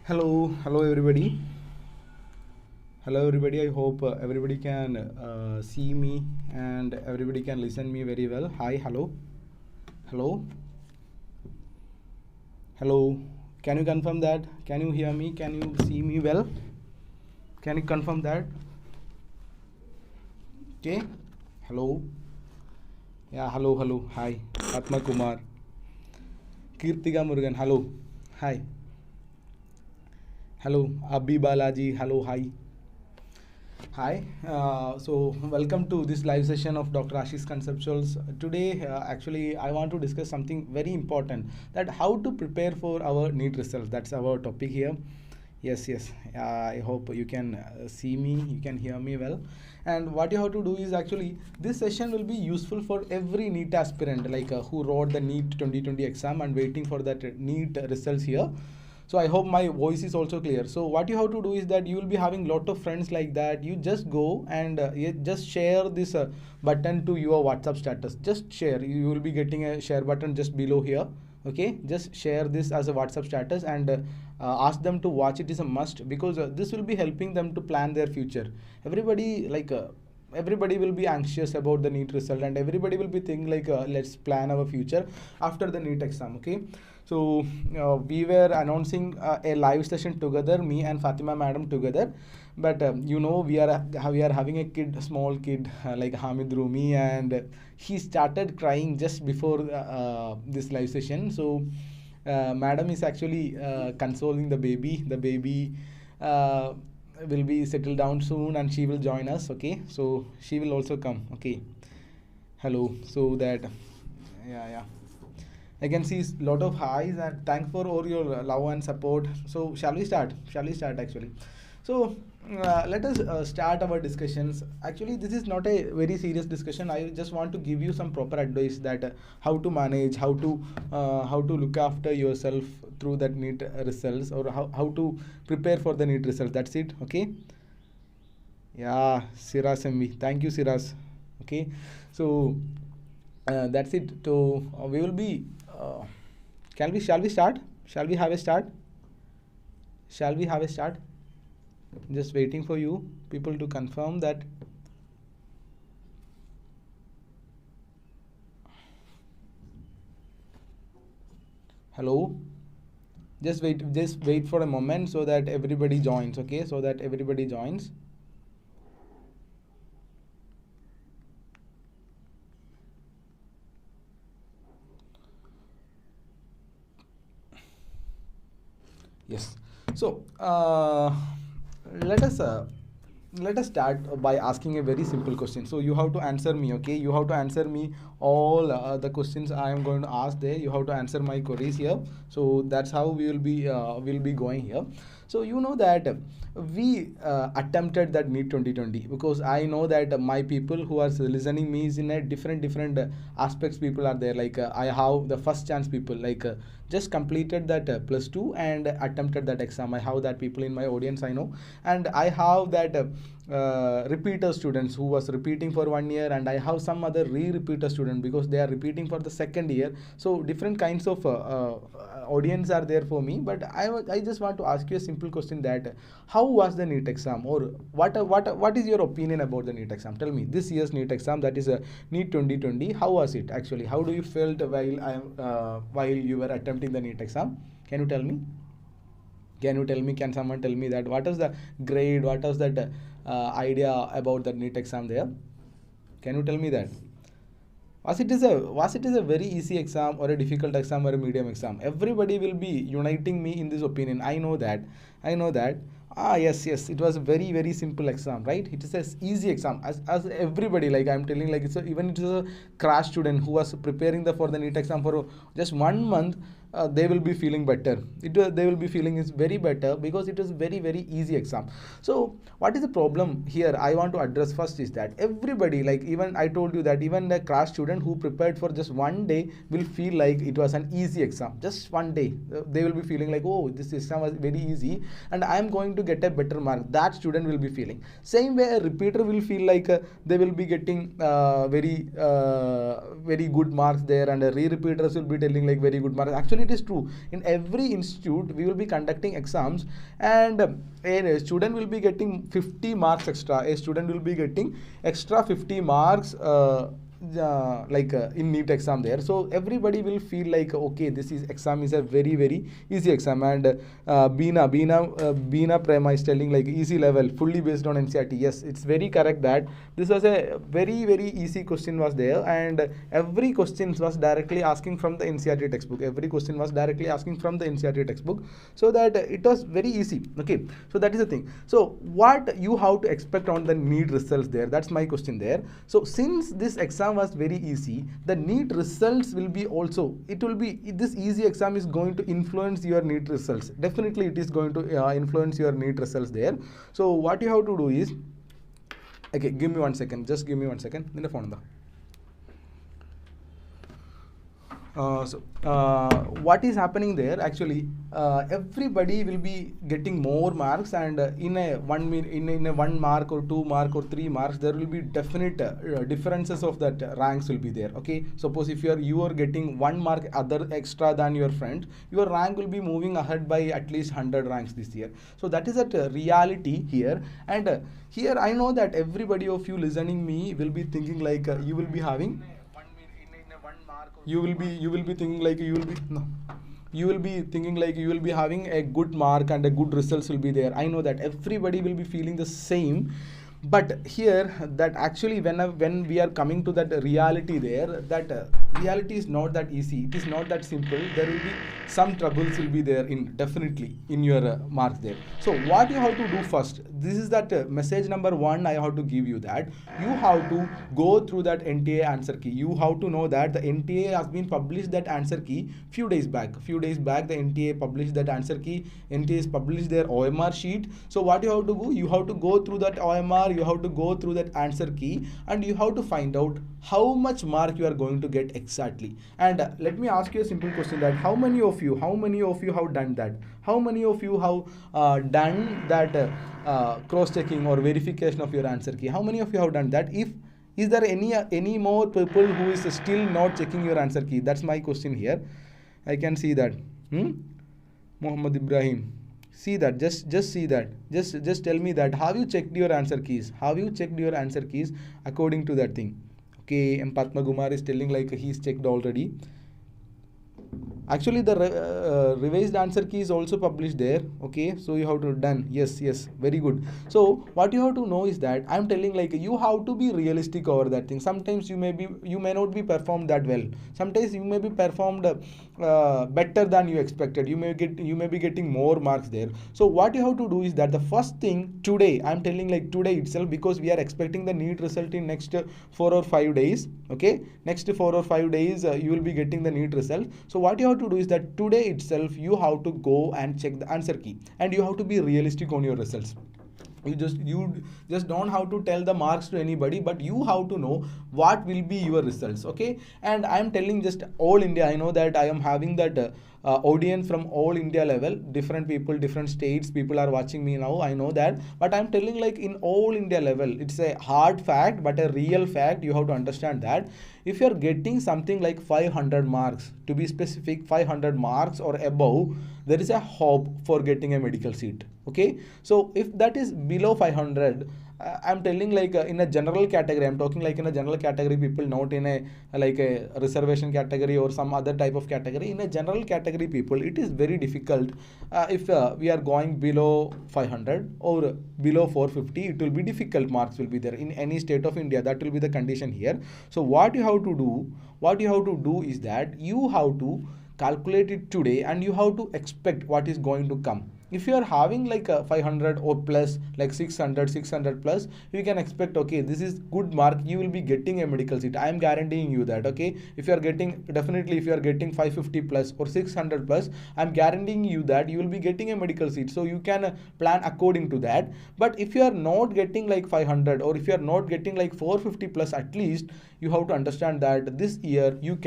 Hello everybody. Hello everybody. I hope everybody can see me and everybody can listen me very well. Hi, hello, hello. Can you confirm that? Can you hear me? Can you see me well? Can you confirm that? Okay. Hello. Yeah. Hello. Hi. Atma Kumar. Kirtika Murugan. Hello. Hi. Hello. Abhi Balaji. Hello. Hi. Hi, so welcome to this live session of Dr. Ashiq's Conceptuals. Today, actually, I want to discuss something very important, that how to prepare for our NEET results. That's our topic here. Yes. I hope you can see me, you can hear me well. And what you have to do is actually, this session will be useful for every NEET aspirant, like who wrote the NEET 2020 exam and waiting for that NEET results here. So I hope my voice is also clear. So what you have to do is that you will be having lot of friends like that. You just go and just share this button to your WhatsApp status. Just share. You will be getting a share button just below here. Okay, just share this as a WhatsApp status and ask them to watch it is a must, because this will be helping them to plan their future. Everybody everybody will be anxious about the NEET result, and everybody will be thinking like let's plan our future after the NEET exam. Okay, so we were announcing a live session together, me and Fatima madam together, but we are having a small kid like Hamid Rumi, and he started crying just before this live session. So madam is actually consoling the baby. The baby uh, will be settled down soon and she will join us. Okay, so she will also come. Okay, hello. So that, yeah, I can see a lot of highs, and thanks for all your love and support. So shall we start? Shall we start actually? So let us start our discussions. Actually, this is not a very serious discussion. I just want to give you some proper advice that how to manage, how to look after yourself through that NEET results, or how to prepare for the NEET results. That's it. Okay. Yeah, Siras MV. Thank you, Siras. Okay. So that's it. So we will be. Shall we start? Shall we have a start? Shall we have a start? Just waiting for you people to confirm that. Hello. Just wait for a moment so that everybody joins. Okay, so that everybody joins. Yes. So let us uh, let us start by asking a very simple question. So you have to answer me. Okay, you have to answer me all the questions I am going to ask there. You have to answer my queries here. So that's how we will be going here. So you know that we attempted that NEET 2020, because I know that my people who are listening me is in a different aspects. People are there, like I have the first chance people, like just completed that plus 2 and attempted that exam. I have that people in my audience, I know. And I have that repeater students who was repeating for 1 year, and I have some other re-repeater student because they are repeating for the second year. So different kinds of audience are there for me. But I just want to ask you a simple question, that how was the NEET exam, or what is your opinion about the NEET exam? Tell me, this year's NEET exam, that is a NEET 2020, how was it actually? How do you felt while you were attempting the NEET exam? Can you tell me? Can you tell me? Can someone tell me that what was the grade? What was that idea about the NEET exam there? Can you tell me that? Was it is a very easy exam, or a difficult exam, or a medium exam? Everybody will be uniting me in this opinion. I know that. I know that. Ah, yes. It was a very simple exam, right? It is a easy exam, as everybody, like I'm telling, like even it is a crash student who was preparing for the NEET exam for just 1 month. They will be feeling better. They will be feeling is very better, because it is very easy exam. So what is the problem here I want to address first is that everybody, like even I told you that even the crash student who prepared for just 1 day will feel like it was an easy exam. Just 1 day, they will be feeling like, oh, this exam was very easy and I am going to get a better mark. That student will be feeling same way. A repeater will feel like they will be getting very good marks there, and re-repeaters will be telling like very good marks. Actually it is true. In every institute we will be conducting exams, and a student will be getting 50 marks extra. A student will be getting extra 50 marks in NEET exam there. So everybody will feel like, okay, this is exam is a very easy exam, and Beena Prema is telling like easy level, fully based on NCERT. Yes, it's very correct that this was a very easy question was there, and every question was directly asking from the NCERT textbook. Every question was directly asking from the NCERT textbook, so that it was very easy. Okay, so that is the thing. So what you have to expect on the NEET results there? That's my question there. So since this exam was very easy, the NEET results will be also, it will be, this easy exam is going to influence your NEET results. Definitely it is going to influence your NEET results there. So what you have to do is, okay, give me 1 second, just give me 1 second. In the phone. What is happening there? Actually, everybody will be getting more marks, and in a 1 mark or 2 mark or 3 marks, there will be definite differences of that ranks will be there. Okay, suppose if you are getting 1 mark other extra than your friend, your rank will be moving ahead by at least 100 ranks this year. So that is that reality here, and here I know that everybody of you listening me will be thinking like you will be having. You will be thinking like you will be no. You will be thinking like you will be having a good mark and a good results will be there. I know that everybody will be feeling the same. But here, that actually when we are coming to that reality there, that reality is not that easy. It is not that simple. There will be some troubles will be there in definitely in your marks there. So what you have to do first, this is that message number 1 I have to give you, that you have to go through that NTA answer key. You have to know that the NTA has been published that answer key few days back. The NTA published that answer key. NTA has published their OMR sheet. So what you have to do, you have to go through that OMR, you have to go through that answer key, and you have to find out how much mark you are going to get exactly. And let me ask you a simple question, that how many of you have done that? How many of you have done that cross-checking or verification of your answer key? How many of you have done that? Is there any more people who is still not checking your answer key? That's my question here. I can see that. Muhammad Ibrahim. See that, just see that. Just tell me that. Have you checked your answer keys? Have you checked your answer keys according to that thing? Okay, and Padma Kumar is telling like he's checked already. Actually, the revised answer key is also published there. Okay, so you have to done. Yes, very good. So what you have to know is that I'm telling like you have to be realistic over that thing. Sometimes you may not be performed that well. Sometimes you may be performed better than you expected. You may be getting more marks there. So what you have to do is that the first thing today, I'm telling like today itself, because we are expecting the NEET result in next 4 or 5 days. Okay, next 4 or 5 days you will be getting the NEET result. So what you have to do is that today itself you have to go and check the answer key, and you have to be realistic on your results. You just don't have to tell the marks to anybody, but you have to know what will be your results. Okay, and I am telling just all India. I know that I am having that audience from all India level, different people, different states, people are watching me now. I know that, but I'm telling like in all India level, it's a hard fact but a real fact. You have to understand that if you're getting something like 500 marks, to be specific 500 marks or above, there is a hope for getting a medical seat. Okay, so if that is below 500, I'm telling like in a general category, I'm talking like in a general category people, not in a like a reservation category or some other type of category. In a general category people, it is very difficult. If we are going below 500 or below 450, it will be difficult. Marks will be there in any state of India. That will be the condition here. So what you have to do is that you have to calculate it today, and you have to expect what is going to come. If you are having like a 500 or plus, like 600 plus, you can expect, okay, this is good mark, you will be getting a medical seat. I am guaranteeing you that. Okay, if you are getting, definitely if you are getting 550 plus or 600 plus, I am guaranteeing you that you will be getting a medical seat. So you can plan according to that. But if you are not getting like 500, or if you are not getting like 450 plus, at least you have to understand that this year you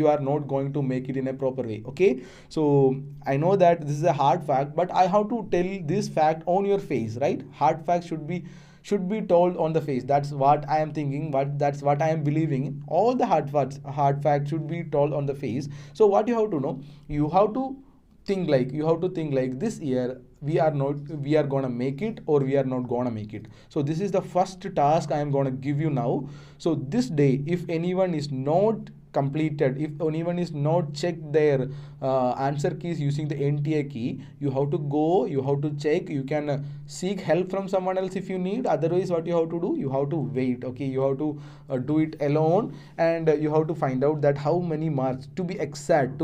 are not going to make it in a proper way. Okay, so I know that this is a hard fact, but I have to tell this fact on your face, right? Hard facts should be should be told on the face. That's what I am thinking, that's what I am believing. All the hard facts should be told on the face. So what you have to know, you have to think like this year we are gonna make it or we are not gonna make it. So this is the first task I am gonna give you now. So this day, if anyone is not completed, if anyone is not checked their answer keys using the NTA key, you have to go, you have to check, you can seek help from someone else if you need. Otherwise what you have to do, you have to wait. Okay, you have to do it alone, and you have to find out that how many marks, to be exact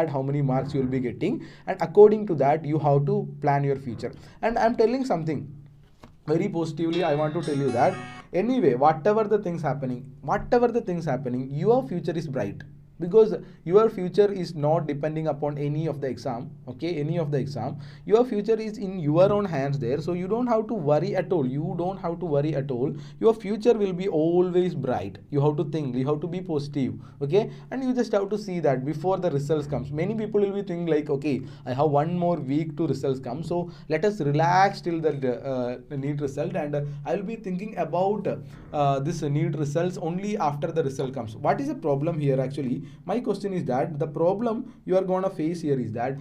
how many marks you will be getting, and according to that you have to plan your future. And I'm telling something very positively, I want to tell you that anyway, whatever the things happening, your future is bright, because your future is not depending upon any of the exam. Okay, any of the exam, your future is in your own hands there. So you don't have to worry at all, your future will be always bright. You have to think, you have to be positive. Okay, and you just have to see that before the results comes, many people will be thinking like, okay, I have one more week to results come, so let us relax till the NEET result, and I will be thinking about this NEET results only after the result comes. What is the problem here actually? My question is that the problem you are gonna face here is that,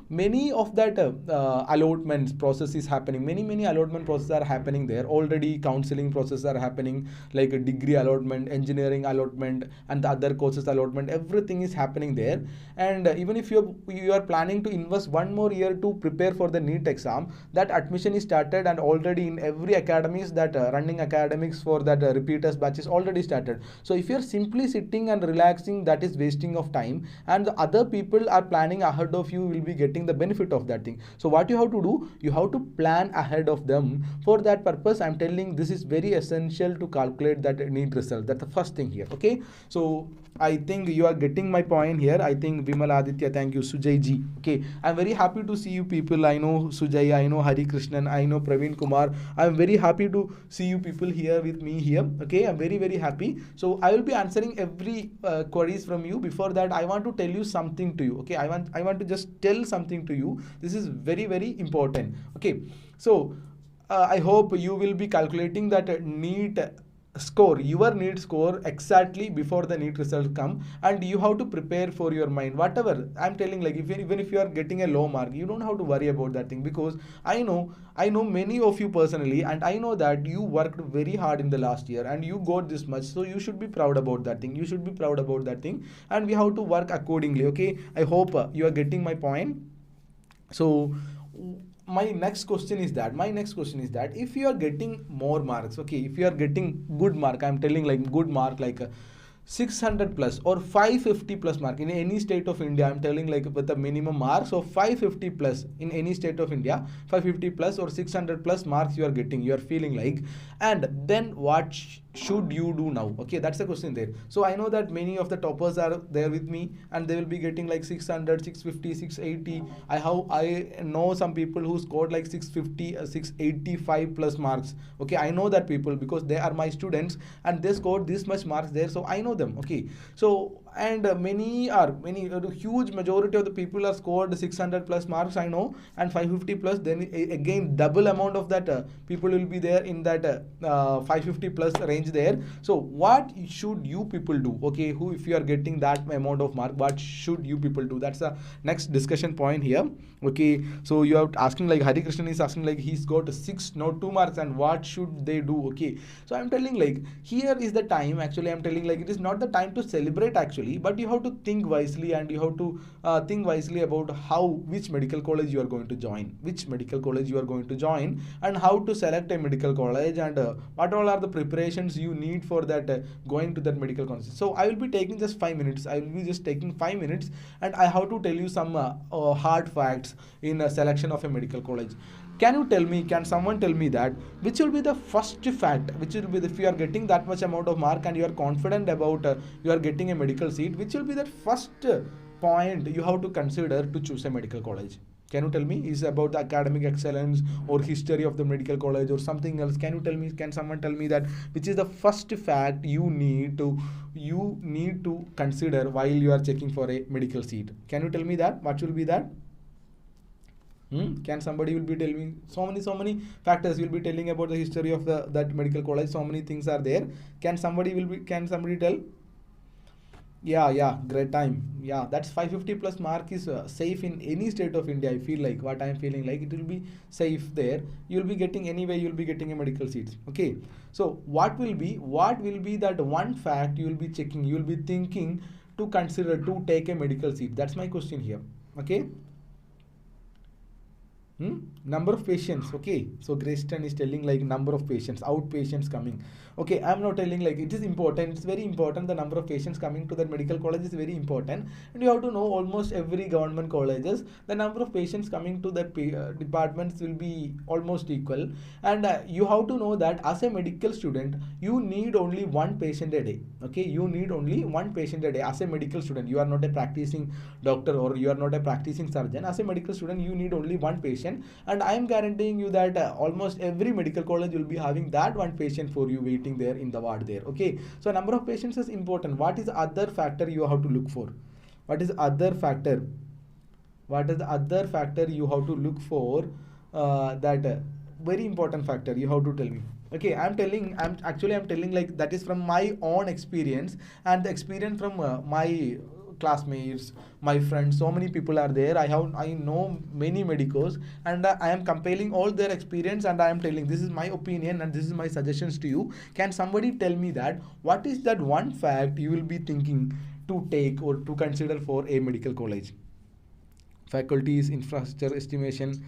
many of that allotments process is happening, many allotment processes are happening there already. Counseling processes are happening, like a degree allotment, engineering allotment, and the other courses allotment, everything is happening there. And even if you are planning to invest one more year to prepare for the NEET exam, that admission is started, and already in every academies that running academics for that repeaters batch is already started. So if you're simply sitting and relaxing, that is wasting of time, and the other people are planning ahead of you will be getting the benefit of that thing. So what you have to do, you have to plan ahead of them. For that purpose, I'm telling this is very essential to calculate that NEET result. That's the first thing here. Okay, so I think you are getting my point here. I think Vimal Aditya, thank you. Sujay ji, okay, I'm very happy to see you people. I know Sujay, I know Hari Krishnan, I know Praveen Kumar. I'm very happy to see you people here with me here. Okay, I'm very happy. So I will be answering every queries from you. Before that, I want to tell you something to you. Okay, I want to just tell something to you. This is very important. Okay, so I hope you will be calculating that NEET score, your NEET score exactly before the NEET results come, and you have to prepare for your mind. Whatever I'm telling, like even if you are getting a low mark, you don't have to worry about that thing, because I know many of you personally, and I know that you worked very hard in the last year and you got this much. So you should be proud about that thing. And we have to work accordingly. Okay, I hope you are getting my point. So my next question is that if you are getting more marks, okay, if you are getting good mark, I'm telling like good mark, like 600 plus or 550 plus mark in any state of India, I'm telling like with the minimum marks of 550 plus in any state of India, 550 plus or 600 plus marks you are getting, you are feeling like, and then what should you do now? Okay, that's the question there. So I know that many of the toppers are there with me, and they will be getting like 600, 650, 680. I know some people who scored like 650, 685 plus marks. Okay, I know that people, because they are my students and they scored this much marks there, so I know them. Okay, so and many huge majority of the people are scored 600 plus marks, I know, and 550 plus. Then again double amount of that people will be there in that 550 plus range there. So what should you people do? Okay, if you are getting that amount of mark, what should you people do? That's the next discussion point here. Okay, so you are asking like Hari Krishnan is asking like he's got 2 marks, and what should they do? Okay, so I'm telling like here is the time. Actually, I'm telling like it is not the time to celebrate actually, but you have to think wisely, and you have to think wisely about which medical college you are going to join, and how to select a medical college, and what all are the preparations you need for that going to that medical college. So I will be taking just 5 minutes. And I have to tell you some hard facts in selection of a medical college. Can someone tell me that which will be the first fact, which will be if you are getting that much amount of mark and you are confident about you are getting a medical seat, which will be that first point you have to consider to choose a medical college? Can you tell me? Is it about the academic excellence or history of the medical college or something else? Can you tell me? Can someone tell me that which is the first fact you need to consider while you are checking for a medical seat? Can you tell me that? What will be that? Can somebody will be telling me so many factors will be telling about the history of that medical college. So many things are there. Can somebody tell? Yeah, great time. Yeah, that's 550 plus mark is safe in any state of India. I feel like what I'm feeling like it will be safe there. You'll be getting anyway. You'll be getting a medical seats. Okay. So what will be that one fact you will be checking? You will be thinking to consider to take a medical seat. That's my question here. Okay. Number of patients. Okay, so Grayston is telling like number of patients, outpatients coming. Okay, I'm not telling like it is important. It's very important. The number of patients coming to that medical college is very important, and you have to know almost every government colleges the number of patients coming to that departments will be almost equal, and you have to know that as a medical student you need only one patient a day. Okay, you need only one patient a day as a medical student. You are not a practicing doctor or you are not a practicing surgeon. As a medical student you need only one patient, and I am guaranteeing you that almost every medical college will be having that one patient for you waiting there in the ward there. Okay, so number of patients is important. What is the other factor you have to look for? What is the other factor? What is the other factor you have to look for? That very important factor you have to tell me. Okay, I'm telling like that is from my own experience and the experience from my classmates, my friends. So many people are there. I know many medicos, and I am comparing all their experience, and I am telling this is my opinion and this is my suggestions to you. Can somebody tell me that what is that one fact you will be thinking to take or to consider for a medical college? Faculties, infrastructure, estimation.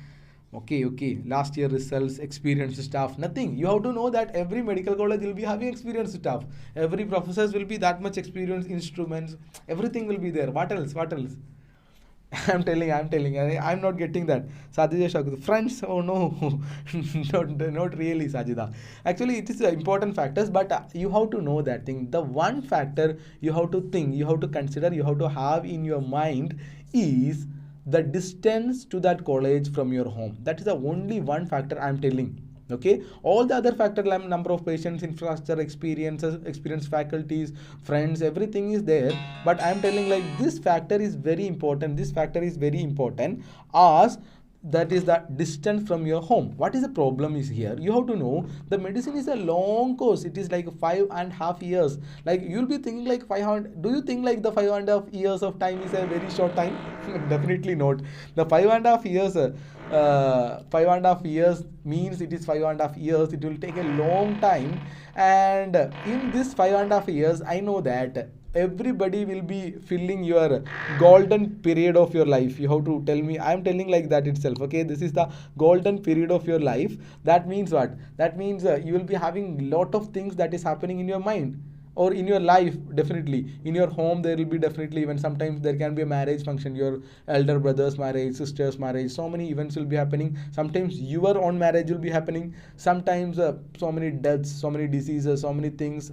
Okay. Last year results, experienced staff, nothing. You have to know that every medical college will be having experienced staff. Every professors will be that much experienced, instruments, everything will be there. What else? What else? I'm telling. I'm not getting that. Sajida Shakud. Friends, oh no, not really, Sajida. Actually, it is important factors, but you have to know that thing. The one factor you have to think, you have to consider, you have to have in your mind is the distance to that college from your home. That is the only one factor I'm telling. Okay, all the other factor like number of patients, infrastructure, experiences, experienced faculties, friends, everything is there, but I'm telling like this factor is very important. This factor is very important as that is the distance from your home. What is the problem is here? You have to know the medicine is a long course. It is like 5.5 years. Like you'll be thinking like 500. Do you think like the 5.5 years of time is a very short time? Definitely not. The 5.5 years 5.5 years means it is 5.5 years. It will take a long time, and in this 5.5 years I know that everybody will be filling your golden period of your life. You have to tell me. I'm telling like that itself. Okay, this is the golden period of your life. That means what? That means you will be having lot of things that is happening in your mind or in your life. Definitely in your home there will be definitely, even sometimes there can be a marriage function, your elder brother's marriage, sister's marriage. So many events will be happening. Sometimes your own marriage will be happening. Sometimes so many deaths, so many diseases, so many things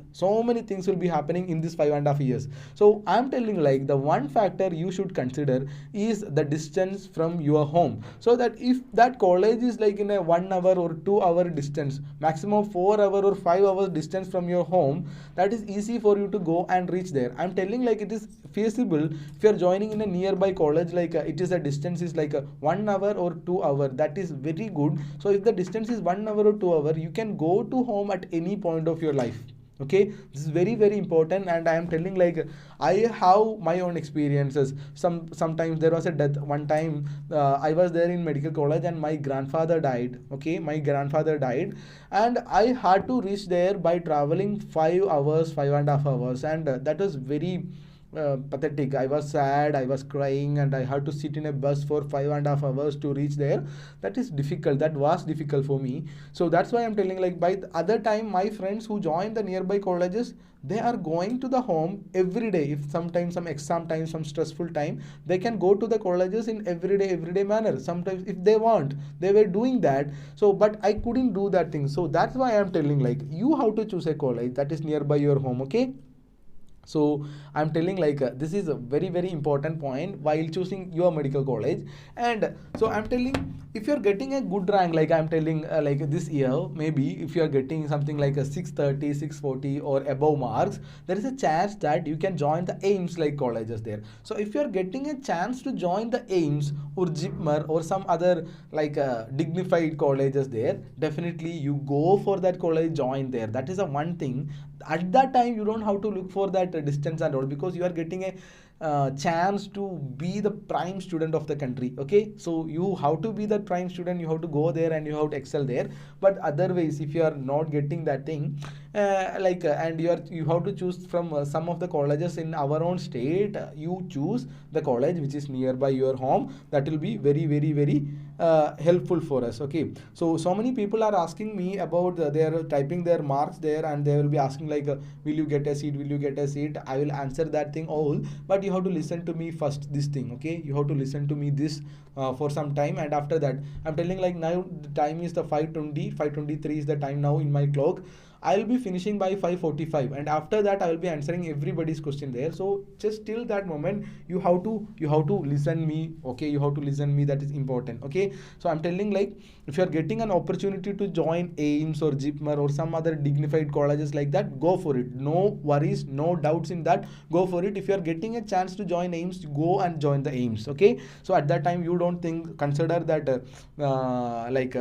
will be happening in this 5.5 years. So I'm telling like the one factor you should consider is the distance from your home. So that if that college is like in a 1 hour or 2 hour distance, maximum 4 hour or 5 hours distance from your home, that is easy for you to go and reach there. I'm telling like it is feasible if you're joining in a nearby college, like it is a distance is like a 1 hour or 2 hour. That is very good. So if the distance is 1 hour or 2 hour, you can go to home at any point of your life. Okay, this is very important, and I am telling like I have my own experiences. Sometimes there was a death. One time I was there in medical college and my grandfather died. Okay, my grandfather died, and I had to reach there by traveling 5 hours, 5.5 hours, and that was very pathetic. I was sad, I was crying, and I had to sit in a bus for 5.5 hours to reach there. That is difficult. That was difficult for me. So that's why I'm telling like by the other time, my friends who join the nearby colleges, they are going to the home every day. If sometimes some exam time, some stressful time, they can go to the colleges in everyday manner. Sometimes if they want, they were doing that. So but I couldn't do that thing. So that's why I'm telling like you have to choose a college that is nearby your home. Okay, so I'm telling like this is a very important point while choosing your medical college. And so I'm telling if you're getting a good rank, like I'm telling like this year, maybe if you're getting something like a 630, 640 or above marks, there is a chance that you can join the AIMS like colleges there. So if you're getting a chance to join the AIMS, or Jipmer or some other like dignified colleges there, definitely you go for that college, join there. That is a one thing. At that time you don't have to look for that distance and all, because you are getting a chance to be the prime student of the country. Okay, so you have to be that prime student, you have to go there and you have to excel there. But otherwise, if you are not getting that thing, and you have to choose from some of the colleges in our own state, you choose the college which is nearby your home. That will be very very very helpful for us. Okay, so many people are asking me about they are typing their marks there, and they will be asking like will you get a seat, will you get a seat. I will answer that thing all, but you have to listen to me first this thing. Okay, you have to listen to me this for some time, and after that I'm telling like now the time is the 5:20, 5:23 is the time now in my clock. I'll be finishing by 5:45, and after that I will be answering everybody's question there. So just till that moment you have to listen me. Okay, you have to listen me, that is important. Okay, so I'm telling like if you're getting an opportunity to join AIMS or Jipmer or some other dignified colleges like that, go for it. No worries, no doubts in that, go for it. If you're getting a chance to join AIMS, go and join the AIMS. Okay, so at that time you don't consider that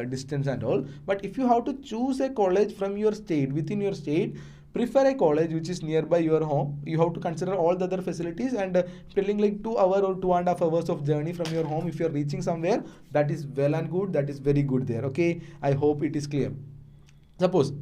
distance and all. But if you have to choose a college from your state, within your state, prefer a college which is nearby your home. You have to consider all the other facilities, and telling like 2 hour or 2.5 hours of journey from your home, if you're reaching somewhere, that is well and good, that is very good there. Okay, I hope it is clear. Suppose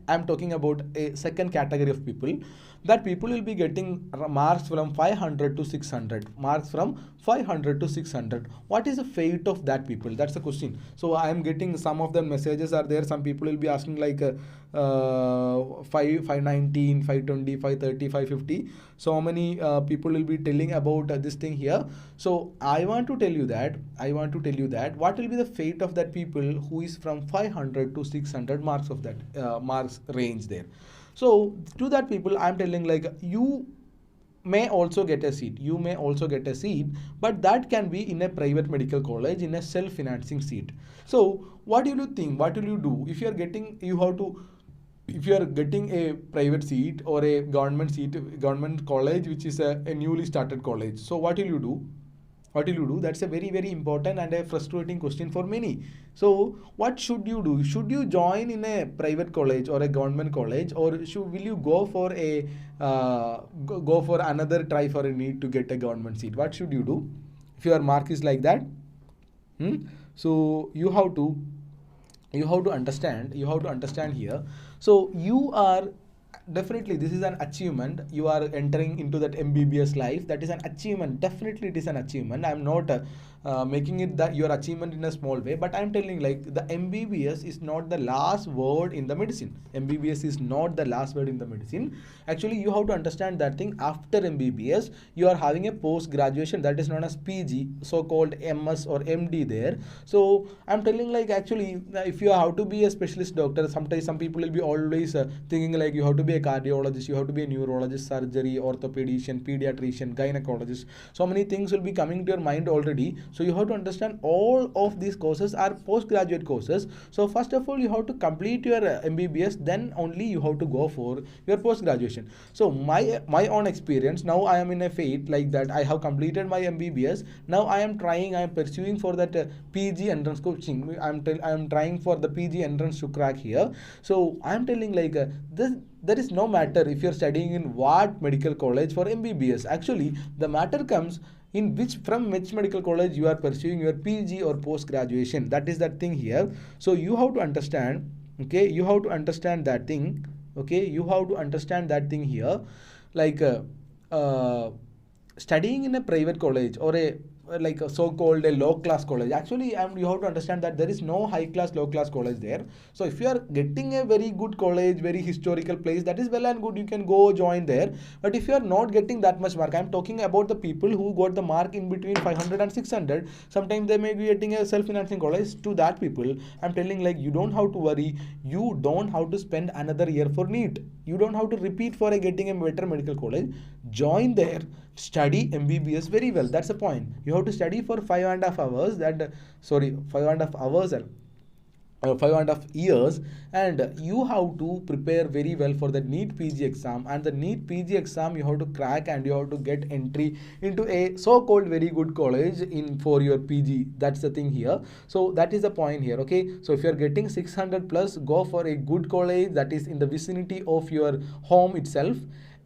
I'm talking about a second category of people, that people will be getting marks from 500 to 600, marks from 500 to 600. What is the fate of that people? That's the question. So I am getting some of the messages are there. Some people will be asking like 519, 520, 530, 550. So many people will be telling about this thing here. So I want to tell you that what will be the fate of that people who is from 500 to 600 marks of that marks range there. So to that people I'm telling like you may also get a seat, but that can be in a private medical college, in a self-financing seat. So what will you think, what will you do if you are getting a private seat or a government seat, government college which is a newly started college? So what will you do? That's a very very important and a frustrating question for many. So what should you do? Should you join in a private college or a government college, or will you go for a go for another try for a NEET to get a government seat? What should you do if your mark is like that? So you have to understand here. So you are definitely, this is an achievement. You are entering into that MBBS life. That is an achievement. Definitely it is an achievement. I'm not making it that your achievement in a small way, but I'm telling like the MBBS is not the last word in the medicine. MBBS is not the last word in the medicine. Actually you have to understand that thing. After MBBS you are having a post graduation, that is known as PG, so called MS or MD there. So I'm telling like actually if you have to be a specialist doctor, sometimes some people will be always thinking like you have to be a cardiologist, you have to be a neurologist, surgery, orthopedician, pediatrician, gynecologist. So many things will be coming to your mind already. So you have to understand all of these courses are postgraduate courses. So first of all you have to complete your MBBS, then only you have to go for your post graduation. So my own experience, now I am in a fate like that. I have completed my MBBS. Now I am pursuing for that PG entrance coaching. I am trying for the PG entrance to crack here. So I am telling like there is no matter if you're studying in what medical college for MBBS. Actually the matter comes in from which medical college you are pursuing your PG or post graduation. That is that thing here. So you have to understand. Okay, you have to understand that thing. Okay, you have to understand that thing here. Like studying in a private college or a like a so-called a low-class college. Actually, you have to understand that there is no high-class, low-class college there. So if you are getting a very good college, very historical place, that is well and good. You can go join there. But if you are not getting that much mark, I am talking about the people who got the mark in between 500 and 600. Sometimes they may be getting a self-financing college. To that people, I'm telling like you don't have to worry. You don't have to spend another year for NEET. You don't have to repeat for getting a better medical college. Join there. Study MBBS very well. That's the point. You have to study for 5.5 hours. 5.5 hours 5.5 years, and you have to prepare very well for the NEET PG exam. And the NEET PG exam you have to crack, and you have to get entry into a so-called very good college in for your PG. That's the thing here. So that is the point here. Okay, so if you are getting 600 plus, go for a good college that is in the vicinity of your home itself.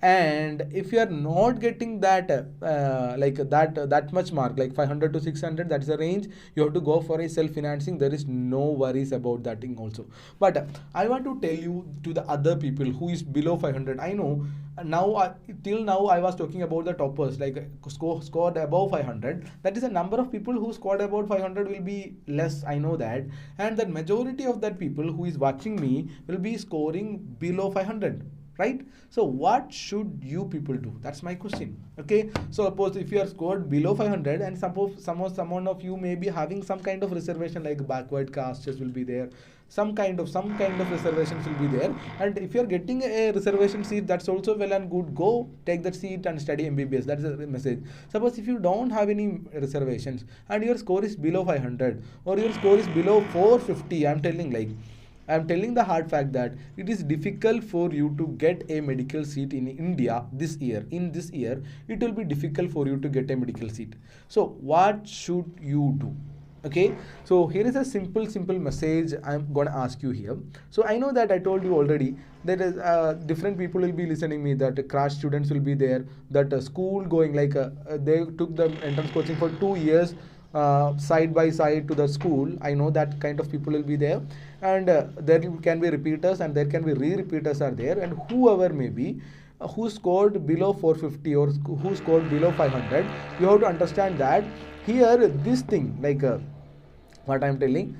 And if you are not getting that that much mark, like 500 to 600, that's the range, you have to go for a self-financing. There is no worries about that thing also. But I want to tell you to the other people who is below 500. I know now, till now I was talking about the toppers, like scored above 500. That is a number of people who scored about 500 will be less, I know that. And the majority of that people who is watching me will be scoring below 500, right? So what should you people do? That's my question. Okay, so suppose if you are scored below 500, and suppose someone of you may be having some kind of reservation, like backward castes will be there, some kind of reservations will be there. And if you are getting a reservation seat, that's also well and good. Go take that seat and study MBBS. That's the message. Suppose if you don't have any reservations and your score is below 500, or your score is below 450, I'm telling the hard fact that it is difficult for you to get a medical seat in India this year. In this year, it will be difficult for you to get a medical seat. So what should you do? Okay, so here is a simple message I'm gonna ask you here. So I know that I told you already that is different people will be listening me, that crash students will be there, that school going, like they took the entrance coaching for 2 years side by side to the school. I know that kind of people will be there. And there can be repeaters and there can be re-repeaters are there. And whoever may be who scored below 450 or who scored below 500, you have to understand that here this thing, like what I'm telling,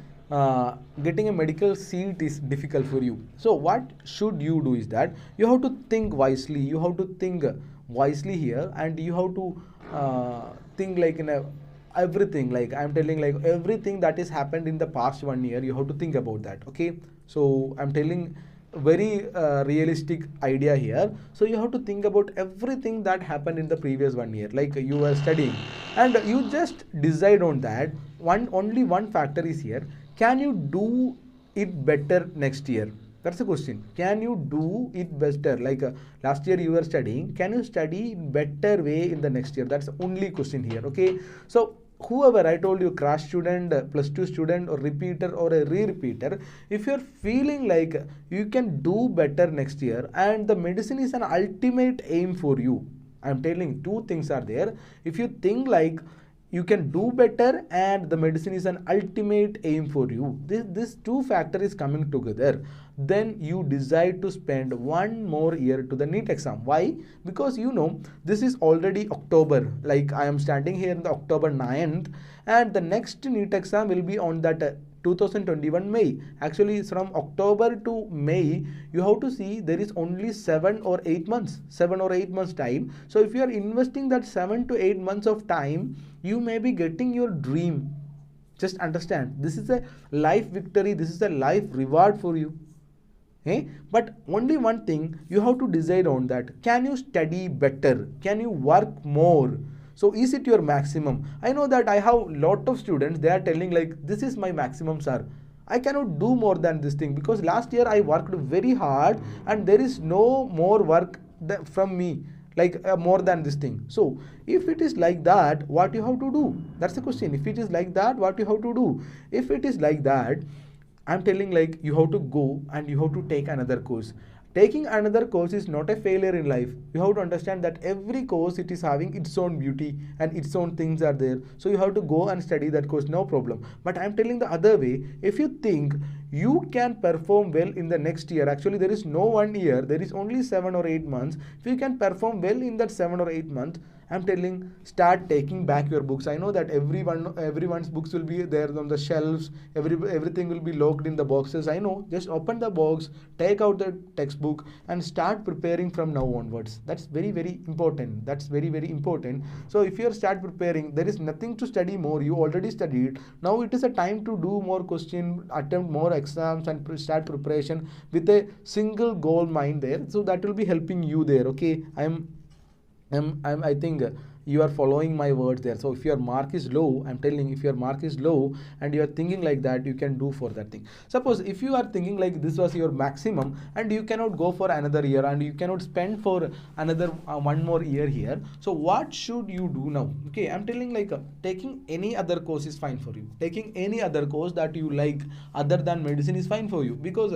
getting a medical seat is difficult for you. So what should you do is that you have to think wisely. You have to think wisely here, and you have to think like in a everything, like I'm telling, like everything that has happened in the past 1 year, you have to think about that. Okay, so I'm telling very realistic idea here. So you have to think about everything that happened in the previous 1 year, like you were studying, and you just decide on that. Only one factor is here: can you do it better next year? That's the question. Can you do it better? Like last year you were studying, can you study in better way in the next year? That's the only question here. Okay, so whoever I told you, crash student, +2 student, or repeater, or a re-repeater, if you're feeling like you can do better next year, and the medicine is an ultimate aim for you, I'm telling two things are there. If you think like you can do better and the medicine is an ultimate aim for you, this two factor is coming together, then you decide to spend 1 more year to the NEET exam. Why? Because you know this is already October, like I am standing here in the October 9th, and the next NEET exam will be on that 2021 May. Actually from October to May, you have to see there is only 7 or 8 months time. So if you are investing that 7 to 8 months of time, you may be getting your dream. Just understand, this is a life victory, this is a life reward for you. But only one thing you have to decide on that: can you study better? Can you work more? So is it your maximum? I know that I have lot of students, they are telling like, this is my maximum, sir. I cannot do more than this thing because last year I worked very hard and there is no more work from me, like more than this thing. So if it is like that, what you have to do? That's the question. If it is like that, what you have to do? If it is like that, I'm telling like you have to go and you have to take another course. Taking another course is not a failure in life. You have to understand that every course, it is having its own beauty and its own things are there. So you have to go and study that course, no problem. But I'm telling the other way, if you think you can perform well in the next year, actually there is no 1 year, there is only 7 or 8 months. If you can perform well in that 7 or 8 months, I'm telling, start taking back your books. I know that everyone's books will be there on the shelves. Everything will be locked in the boxes. I know. Just open the box, take out the textbook, and start preparing from now onwards. That's very important. That's very important. So if you start preparing, there is nothing to study more. You already studied. Now it is a time to do more question, attempt more exams, and start preparation with a single goal mind there. So that will be helping you there. Okay, I think you are following my words there. So if your mark is low, I'm telling, if your mark is low and you are thinking like that, you can do for that thing. Suppose if you are thinking like this was your maximum and you cannot go for another year and you cannot spend for another one more year here, so what should you do now? Okay, I'm telling like taking any other course is fine for you. Taking any other course that you like other than medicine is fine for you, because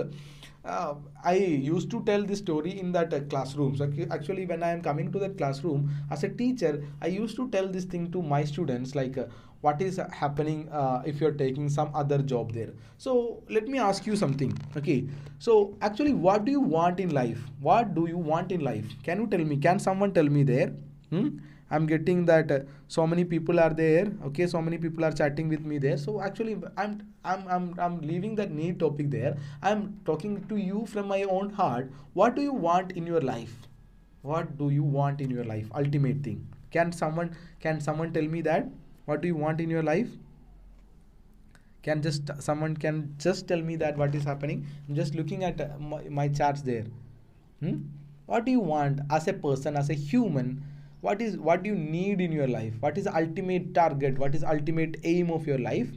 I used to tell this story in that classroom. So actually, when I am coming to that classroom as a teacher, I used to tell this thing to my students, like what is happening if you're taking some other job there. So let me ask you something. Okay, so actually, what do you want in life? What do you want in life? Can you tell me? Can someone tell me there? I'm getting that so many people are there. Okay, so many people are chatting with me there. So actually, I'm leaving that NEET topic there. I'm talking to you from my own heart. What do you want in your life? What do you want in your life? Ultimate thing. Can someone tell me that? What do you want in your life? Someone can just tell me that what is happening? I'm just looking at my charts there. What do you want as a person, as a human? What do you need in your life? What is the ultimate target? What is the ultimate aim of your life?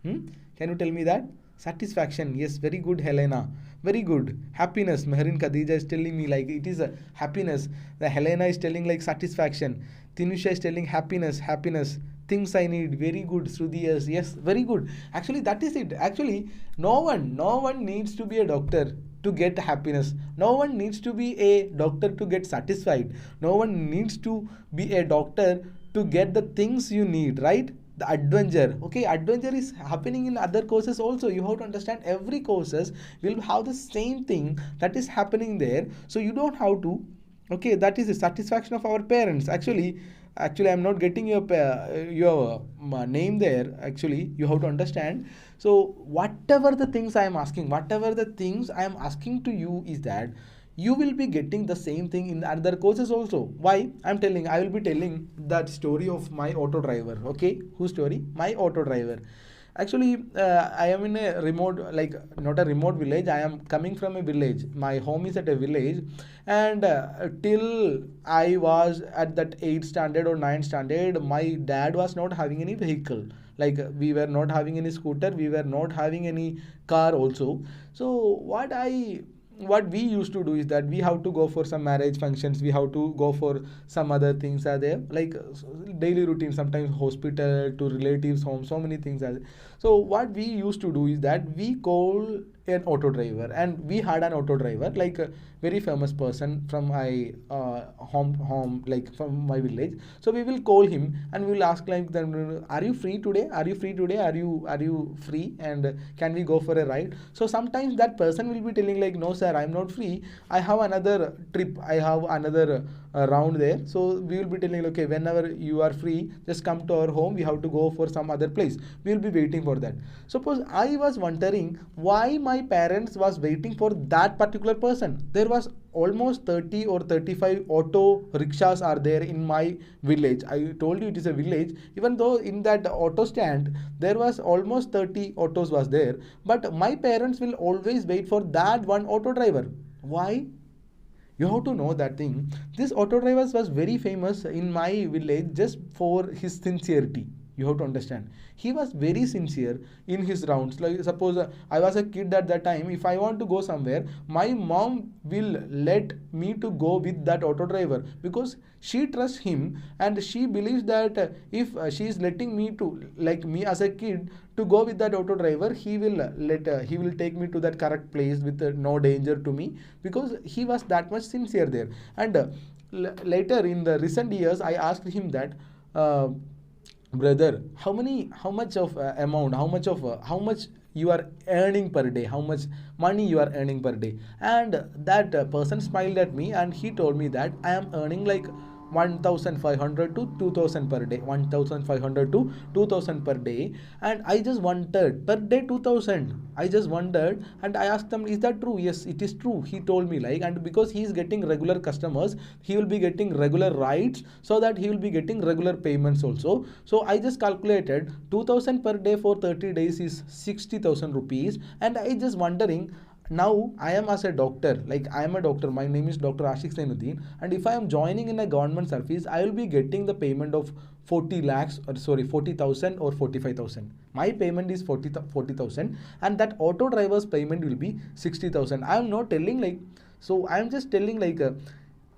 Can you tell me that? Satisfaction. Yes, very good, Helena. Very good. Happiness. Meherin Khadija is telling me like it is a happiness. The Helena is telling like satisfaction. Tinusha is telling happiness, happiness. Things I need. Very good. Shruti, yes, very good. Actually, that is it. Actually, no one needs to be a doctor to get happiness. No one needs to be a doctor to get satisfied. No one needs to be a doctor to get the things you need, right? The adventure. Okay, adventure is happening in other courses also. You have to understand every courses will have the same thing that is happening there. So you don't have to. Okay, that is the satisfaction of our parents. Actually I'm not getting your name there. Actually you have to understand. So whatever the things I am asking to you is that you will be getting the same thing in other courses also. Why? I will be telling that story of my auto driver. Okay, whose story? My auto driver. Actually, I am in a remote, like not a remote village. I am coming from a village. My home is at a village, and till I was at that 8th standard or 9th standard, my dad was not having any vehicle. Like we were not having any scooter, we were not having any car also. So what we used to do is that we have to go for some marriage functions, we have to go for some other things are there, like daily routine, sometimes hospital to relatives home, so many things are there. So what we used to do is that we call an auto driver, and we had an auto driver, like a very famous person from my home, like from my village. So we will call him and we will ask like them, are you free today, are you free, and can we go for a ride? So sometimes that person will be telling like, no sir, I'm not free, I have another trip, I have another round there. So we will be telling, okay, whenever you are free, just come to our home, we have to go for some other place, we will be waiting for that. Suppose I was wondering why my parents was waiting for that particular person. There was almost 30 or 35 auto rickshaws are there in my village. I told you it is a village. Even though in that auto stand there was almost 30 autos was there, but my parents will always wait for that one auto driver. Why? You have to know that thing. This auto driver was very famous in my village just for his sincerity. You have to understand. He was very sincere in his rounds. Like suppose I was a kid at that time. If I want to go somewhere, my mom will let me to go with that auto driver because she trusts him and she believes that if she is letting me to, like me as a kid, to go with that auto driver, he will take me to that correct place with no danger to me, because he was that much sincere there. And later in the recent years, I asked him that. Brother, how much of amount, how much you are earning per day, how much money you are earning per day? And that person smiled at me and he told me that I am earning like 1500 to 2000 per day, 1500 to 2000 per day. And I just wondered, per day 2000, I just wondered, and I asked them, is that true? Yes, it is true, he told me. Like, and because he is getting regular customers, he will be getting regular rides, so that he will be getting regular payments also. So I just calculated 2000 per day for 30 days is 60,000 rupees, and I just wondering, now I am as a doctor, like I am a doctor, my name is Dr. Ashiq, and if I am joining in a government service, I will be getting the payment of 40 lakhs, or sorry, 40,000 or 45,000. My payment is 40,000, and that auto driver's payment will be 60,000. I am not telling like, so I am just telling like,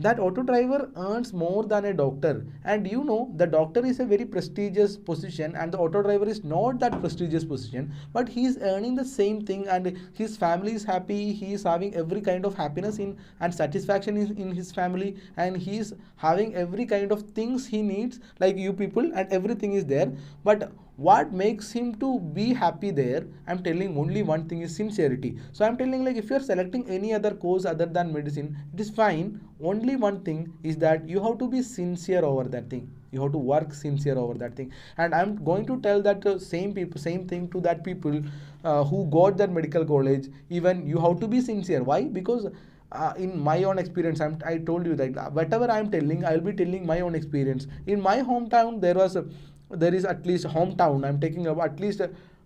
that auto driver earns more than a doctor, and you know the doctor is a very prestigious position and the auto driver is not that prestigious position, but he is earning the same thing and his family is happy, he is having every kind of happiness in and satisfaction in his family, and he is having every kind of things he needs like you people, and everything is there. But what makes him to be happy there, I'm telling only one thing is sincerity. So I'm telling like, if you're selecting any other course other than medicine, it is fine. Only one thing is that you have to be sincere over that thing, you have to work sincere over that thing. And I'm going to tell that same thing to that people who got that medical college. Even you have to be sincere. Why? Because in my own experience, I told you that whatever I'm telling, I'll be telling my own experience. In my hometown, there is at least hometown, I'm taking about at least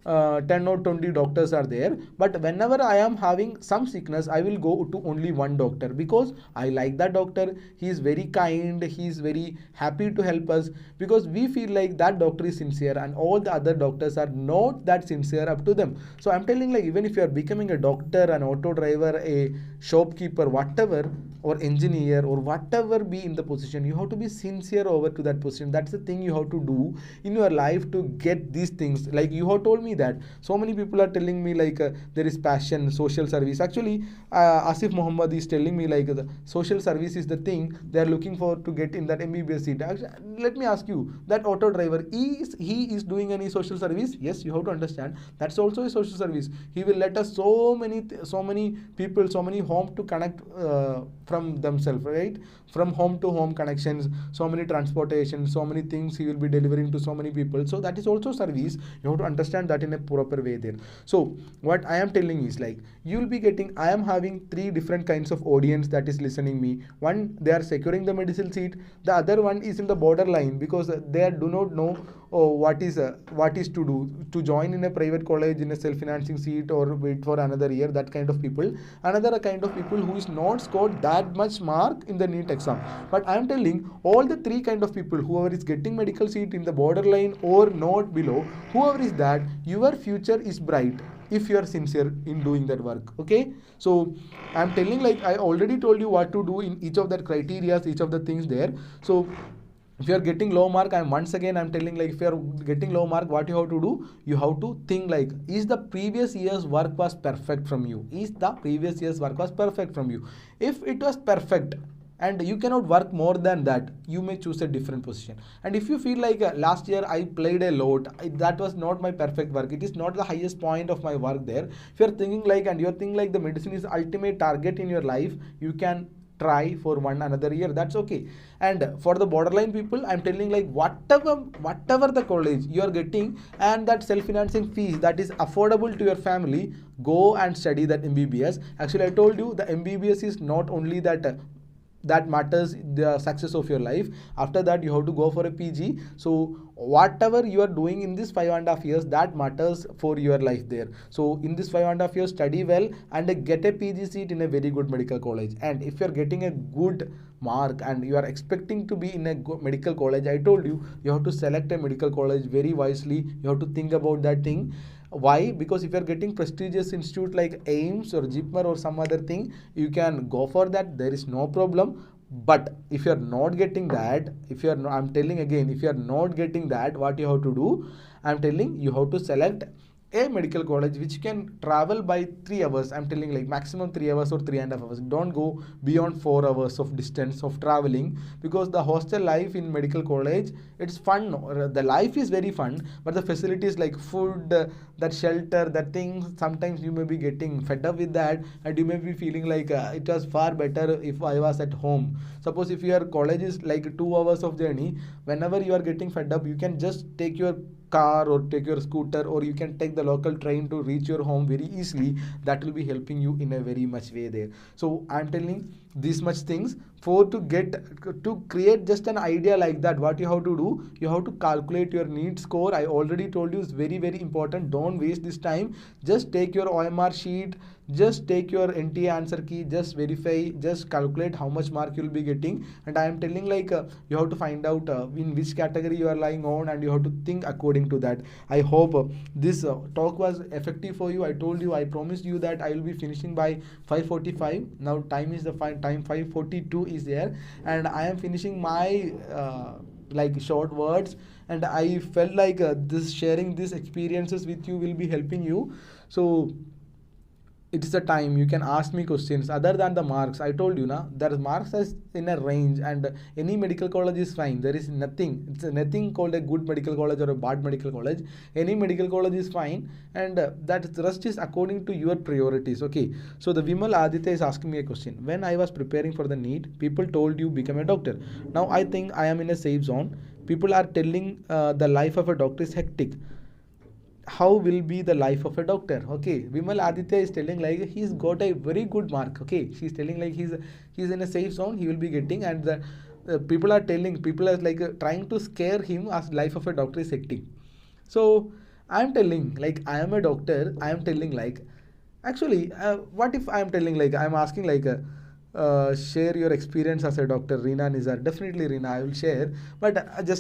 10 or 20 doctors are there, but whenever I am having some sickness, I will go to only one doctor because I like that doctor. He is very kind, he is very happy to help us, because we feel like that doctor is sincere and all the other doctors are not that sincere up to them. So I'm telling like, even if you are becoming a doctor, an auto driver, a shopkeeper, whatever, or engineer, or whatever be in the position, you have to be sincere over to that position. That's the thing you have to do in your life to get these things. Like you have told me that so many people are telling me like, there is passion, social service. Actually, Asif Muhammad is telling me like, the social service is the thing they are looking for to get in that MBBS seat. Actually, let me ask you, that auto driver, he is doing any social service? Yes, you have to understand that's also a social service. He will let us so many people, so many home to connect from themselves, right? From home to home connections, so many transportation, so many things he will be delivering to so many people. So that is also service. You have to understand that in a proper way there. So what I am telling is like, you will be getting, I am having three different kinds of audience that is listening me. One, they are securing the medical seat. The other one is in the borderline because they do not know what is to do to join in a private college in a self-financing seat or wait for another year. That kind of people. Another kind of people who is not scored that much mark in the NEET exam. But I am telling all the three kind of people, whoever is getting medical seat in the borderline or not below, whoever is that, your future is bright if you are sincere in doing that work. Okay, so I'm telling like, I already told you what to do in each of that criteria, each of the things there. So if you are getting low mark, I'm telling like, if you are getting low mark, what you have to do, you have to think like, is the previous year's work was perfect from you? Is the previous year's work was perfect from you? If it was perfect and you cannot work more than that, you may choose a different position. And if you feel like, last year I played a lot, that was not my perfect work, it is not the highest point of my work there. If you're thinking like, and you're thinking like the medicine is ultimate target in your life, you can try for one another year, that's okay. And for the borderline people, I'm telling like, whatever the college you are getting and that self-financing fees that is affordable to your family, go and study that MBBS. Actually, I told you the MBBS is not only that that matters the success of your life. After that, you have to go for a PG. So whatever you are doing in this 5.5 years, that matters for your life there. So in this 5.5 years, study well and get a PG seat in a very good medical college. And if you are getting a good mark and you are expecting to be in a medical college, I told you, you have to select a medical college very wisely. You have to think about that thing. Why? Because if you are getting prestigious institute like AIMS or JIPMER or some other thing, you can go for that, there is no problem. But if you are not getting that, if you are I'm telling again, if you are not getting that, what you have to do, I'm telling you have to select a medical college which can travel by 3 hours. I'm telling like maximum 3 hours or 3.5 hours. Don't go beyond 4 hours of distance of traveling, because the hostel life in medical college, it's fun. The life is very fun, but the facilities like food, that shelter, that thing, sometimes you may be getting fed up with that, and you may be feeling like, it was far better if I was at home. Suppose if your college is like 2 hours of journey, whenever you are getting fed up, you can just take your car or take your scooter, or you can take the local train to reach your home very easily. That will be helping you in a very much way there. So I'm telling, these much things for to create just an idea like that. What you have to do, you have to calculate your NEET score. I already told you it's very very important. Don't waste this time. Just take your OMR sheet, just take your NTA answer key, just verify, just calculate how much mark you'll be getting. And I am telling like you have to find out in which category you are lying on, and you have to think according to that. I hope this talk was effective for you. I told you, I promised you that I will be finishing by 5:45. Now time is the time 5:42 is there, and I am finishing my like short words, and I felt like this sharing these experiences with you will be helping you. So it is a time you can ask me questions other than the marks. I told you now, there is marks as in a range, and any medical college is fine. There is nothing, it's nothing called a good medical college or a bad medical college. Any medical college is fine, and that rest is according to your priorities. Okay, so the Vimal Aditya is asking me a question. When I was preparing for the NEET, people told you become a doctor. Now I think I am in a safe zone. People are telling the life of a doctor is hectic. How will be the life of a doctor? Okay, Vimal Aditya is telling like he's got a very good mark. Okay, she's telling like he's in a safe zone, he will be getting. And the people are telling, people are like trying to scare him as life of a doctor is hectic. So I'm telling like I am a doctor, I am telling like actually what if I am telling like I'm asking like share your experience as a doctor, Reena Nizar. Definitely, Reena, I will share. But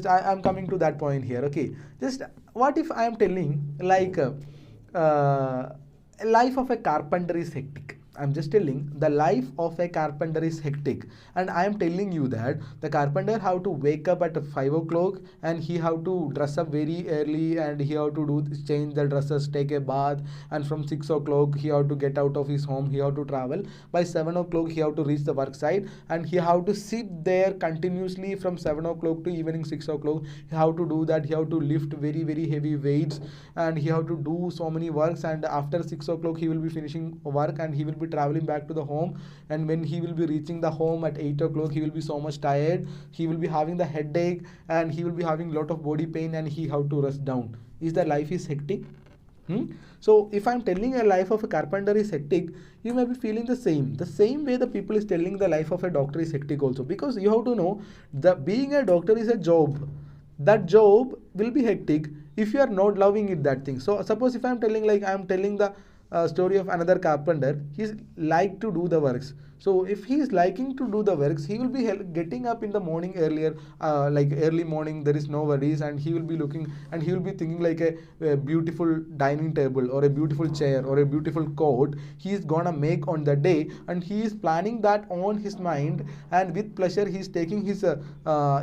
I'm coming to that point here. Okay, just what if I am telling like life of a carpenter is hectic. I'm just telling the life of a carpenter is hectic, and I am telling you that the carpenter have to wake up at 5 o'clock, and he have to dress up very early, and he have to do change the dresses, take a bath, and from 6 o'clock he have to get out of his home, he have to travel. By 7 o'clock he have to reach the work site, and he have to sit there continuously from 7 o'clock to evening 6 o'clock. He have to do that. He have to lift very very heavy weights, and he have to do so many works. And after 6 o'clock he will be finishing work, and he will be traveling back to the home. And when he will be reaching the home at 8 o'clock, he will be so much tired, he will be having the headache, and he will be having lot of body pain, and he have to rest down. Is the life is hectic? So if I'm telling a life of a carpenter is hectic, you may be feeling the same way the people is telling the life of a doctor is hectic also. Because you have to know that being a doctor is a job. That job will be hectic if you are not loving it, that thing. So suppose if I'm telling like I'm telling the story of another carpenter, he's like to do the works. So if he is liking to do the works, he will be getting up in the morning earlier, like early morning, there is no worries, and he will be looking, and he will be thinking like a beautiful dining table or a beautiful chair or a beautiful coat he is gonna make on the day, and he is planning that on his mind, and with pleasure he is taking his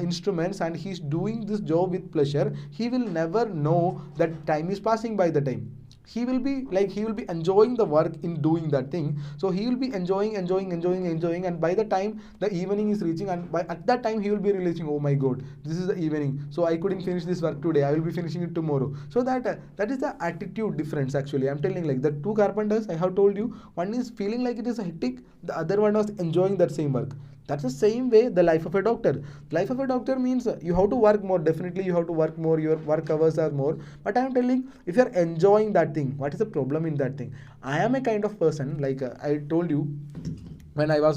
instruments, and he is doing this job with pleasure. He will never know that time is passing by the time. He will be enjoying the work in doing that thing. So he will be enjoying, and by the time the evening is reaching, and at that time he will be realizing, oh my god, this is the evening, so I couldn't finish this work today, I will be finishing it tomorrow. So that is the attitude difference. Actually, I'm telling like the two carpenters I have told you, one is feeling like it is hectic, the other one was enjoying that same work. That's the same way the life of a doctor. Life of a doctor means you have to work more. Definitely you have to work more. Your work hours are more. But I am telling, if you are enjoying that thing, what is the problem in that thing? I am a kind of person, like I told you, when I was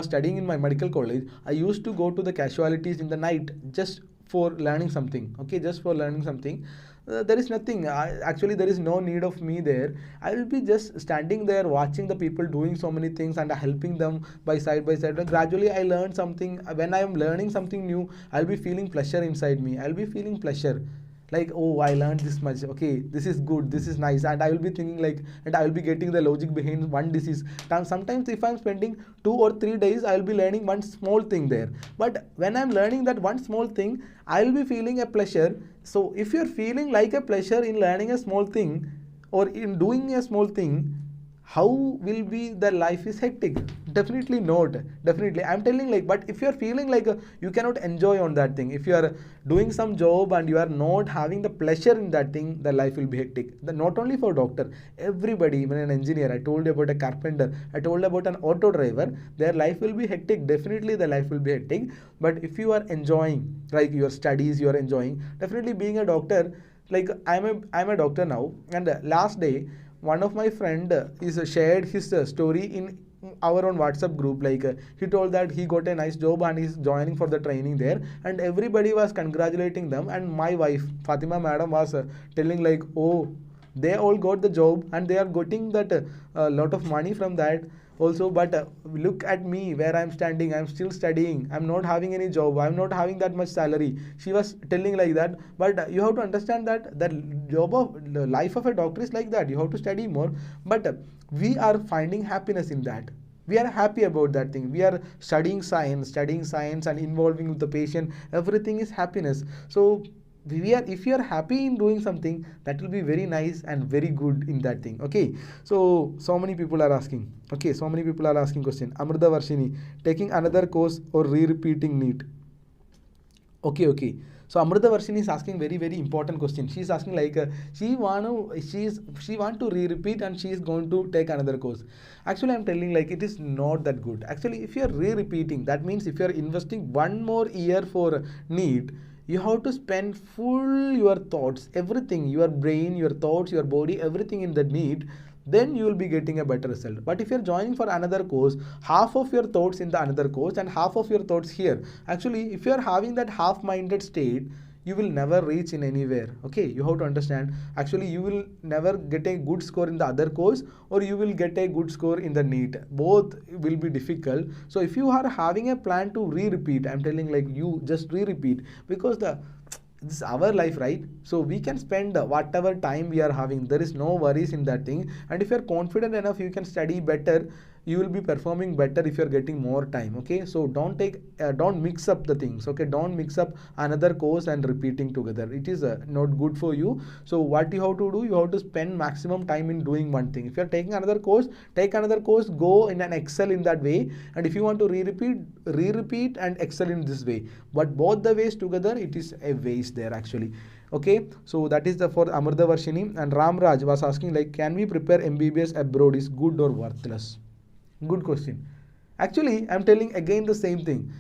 studying in my medical college, I used to go to the casualties in the night just for learning something. Okay, just for learning something. There is nothing, actually there is no need of me there. I will be just standing there watching the people doing so many things and helping them by side. And gradually I learned something. When I am learning something new, I'll be feeling pleasure inside me. I'll be feeling pleasure, like, oh, I learned this much, okay, this is good, this is nice. And I will be thinking like, and I will be getting the logic behind one disease. Sometimes if I'm spending 2 or 3 days, I will be learning one small thing there. But when I'm learning that one small thing, I will be feeling a pleasure. So if you're feeling like a pleasure in learning a small thing or in doing a small thing, how will be the life is hectic? Definitely not. Definitely, I'm telling like, but if you're feeling like you cannot enjoy on that thing, if you are doing some job and you are not having the pleasure in that thing, the life will be hectic. Not only for doctor, everybody, even an engineer, I told you about a carpenter, I told you about an auto driver, their life will be hectic. Definitely the life will be hectic. But if you are enjoying, like your studies, you are enjoying, definitely being a doctor, like I'm a doctor now. And last day one of my friend is shared his story in our own WhatsApp group, like he told that he got a nice job and he's joining for the training there, and everybody was congratulating them, and my wife Fatima madam was telling like, oh, they all got the job and they are getting that lot of money from that also, but look at me where I'm standing, I'm still studying, I'm not having any job, I'm not having that much salary. She was telling like that. But you have to understand that the job of the life of a doctor is like that, you have to study more, but we are finding happiness in that. We are happy about that thing. We are studying science and involving with the patient, everything is happiness. So we are, if you are happy in doing something, that will be very nice and very good in that thing. Okay, so many people are asking, okay, so many people are asking question. Amrita Varshini, taking another course or re-repeating NEET? Okay. So Amrita Varshini is asking very important question. She is asking like she want to re-repeat and she is going to take another course. Actually, I'm telling like it is not that good. Actually, if you are re-repeating, that means if you are investing one more year for NEET, you have to spend full your thoughts, everything, your brain, your thoughts, your body, everything in the NEET, then you will be getting a better result. But if you're joining for another course, half of your thoughts in the another course and half of your thoughts here, actually if you're having that half-minded state, you will never reach in anywhere. Okay, you have to understand, actually you will never get a good score in the other course, or you will get a good score in the NEET, both will be difficult. So if you are having a plan to re-repeat, I'm telling like you just re-repeat, because this is our life, right? So we can spend whatever time we are having, there is no worries in that thing, and if you're confident enough, you can study better, you will be performing better if you're getting more time. Okay, so don't mix up the things. Okay, don't mix up another course and repeating together, it is not good for you. So what you have to do, you have to spend maximum time in doing one thing. If you're taking another course, take another course, go in and excel in that way, and if you want to re-repeat and excel in this way, but both the ways together, it is a waste there actually. Okay, so that is the for Amrita Varshini. And Ramraj was asking like, can we prepare MBBS abroad, is good or worthless? Good question. Actually, I'm telling again the same thing.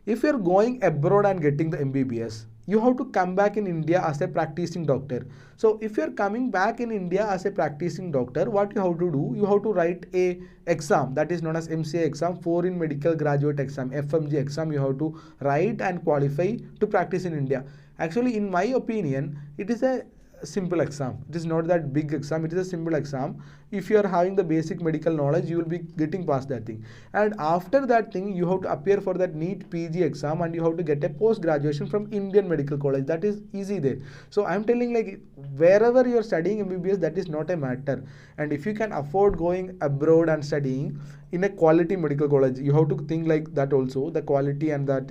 If you're going abroad and getting the MBBS, you have to come back in India as a practicing doctor. So if you're coming back in India as a practicing doctor, what you have to do, you have to write a exam that is known as MCA exam, foreign medical graduate exam, FMG exam. You have to write and qualify to practice in India. Actually, in my opinion, it is a simple exam. It is not that big exam, it is a simple exam. If you are having the basic medical knowledge, you will be getting past that thing, and after that thing you have to appear for that NEET PG exam, and you have to get a post graduation from Indian Medical College. That is easy there. So I'm telling like, wherever you are studying MBBS, that is not a matter. And if you can afford going abroad and studying in a quality medical college, you have to think like that also, the quality and that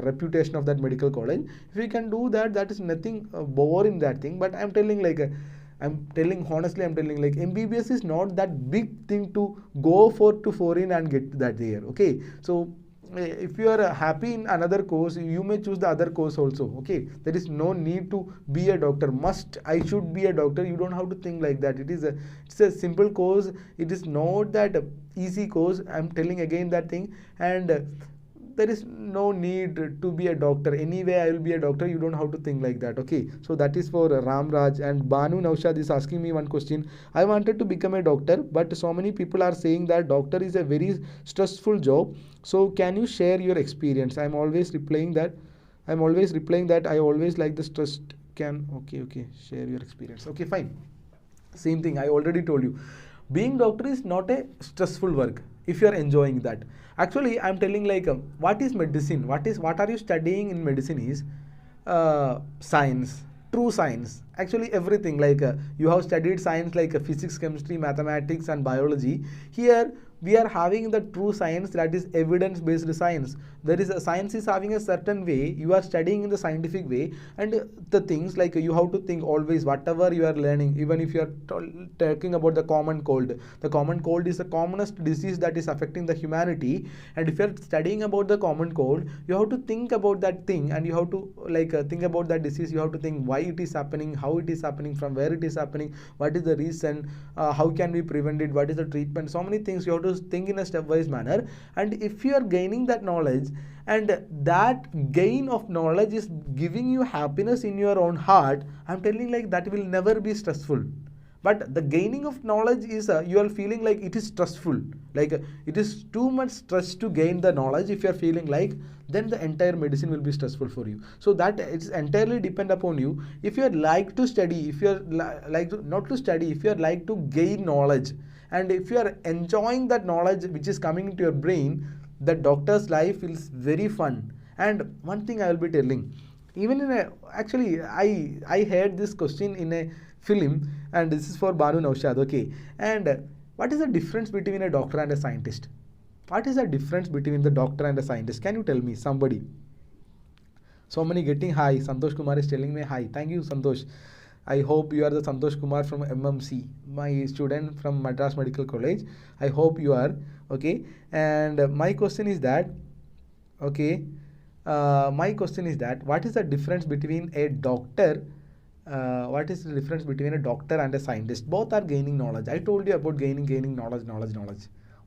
reputation of that medical college. If you can do that, that is nothing bore in that thing. But I'm telling like I'm telling honestly, I'm telling like MBBS is not that big thing to go for to foreign and get that there. Okay, so if you are happy in another course, you may choose the other course also. Okay, there is no need to be a doctor, must I should be a doctor. You don't have to think like that. It's a simple course, it is not that easy course. I'm telling again that thing. And there is no need to be a doctor. Anyway, I will be a doctor. You don't have to think like that. Okay, so that is for Ramraj. And Banu Naushad is asking me one question. I wanted to become a doctor, but so many people are saying that doctor is a very stressful job. So can you share your experience? I'm always replying that I always like the stress. Okay, share your experience. Okay, fine. Same thing I already told you. Being doctor is not a stressful work if you are enjoying that. Actually, I'm telling like, what is medicine, what are you studying in medicine is science, true science. Actually everything like you have studied science like physics, chemistry, mathematics and biology. Here we are having the true science, that is evidence based science. There is a science is having a certain way, you are studying in the scientific way, and the things like you have to think always whatever you are learning. Even if you are talking about the common cold is the commonest disease that is affecting the humanity, and if you are studying about the common cold, you have to think about that thing, and you have to like think about that disease. You have to think why it is happening, how it is happening, from where it is happening, what is the reason, how can we prevent it, what is the treatment. So many things you have to think in a stepwise manner. And if you are gaining that knowledge, and that gain of knowledge is giving you happiness in your own heart, I'm telling like that will never be stressful. But the gaining of knowledge is you are feeling like it is stressful, like it is too much stress to gain the knowledge. If you are feeling like, then the entire medicine will be stressful for you. So that it's entirely depend upon you. If you are like to study, if you are like to, not to study, if you are like to gain knowledge, and if you are enjoying that knowledge which is coming into your brain, the doctor's life feels very fun. And one thing I will be telling, even in a, actually I heard this question in a film, and this is for Banu Naushad, okay. And what is the difference between a doctor and a scientist? What is the difference between the doctor and a scientist? Can you tell me, somebody? So many getting hi. Santosh Kumar is telling me hi. Thank you, Santosh. I hope you are the Santosh Kumar from MMC, my student from Madras Medical College. I hope you are, okay. And my question is that, okay, my question is that, what is the difference between a doctor? What is the difference between a doctor and a scientist? Both are gaining knowledge. I told you about gaining knowledge.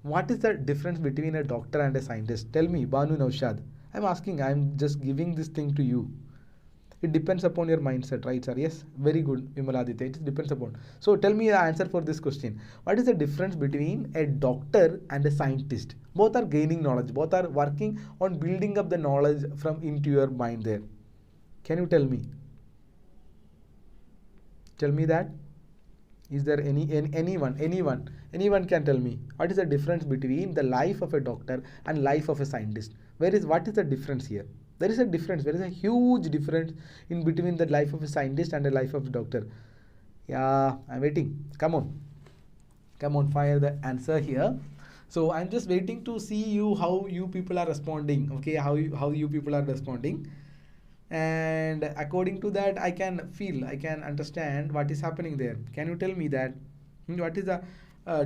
What is the difference between a doctor and a scientist? Tell me, Banu Naushad. I'm asking, I'm just giving this thing to you. It depends upon your mindset, right, sir? Yes, very good, Vimaladitya. It depends upon. So tell me the answer for this question. What is the difference between a doctor and a scientist? Both are gaining knowledge. Both are working on building up the knowledge from into your mind there. Can you tell me? Tell me that. Is there anyone can tell me what is the difference between the life of a doctor and life of a scientist? What is the difference here? There is a difference. There is a huge difference in between the life of a scientist and the life of a doctor. Yeah, I'm waiting. Come on, fire the answer here. So I'm just waiting to see you, how you people are responding. Okay, how you people are responding. And according to that, I can understand what is happening there. Can you tell me that? What is the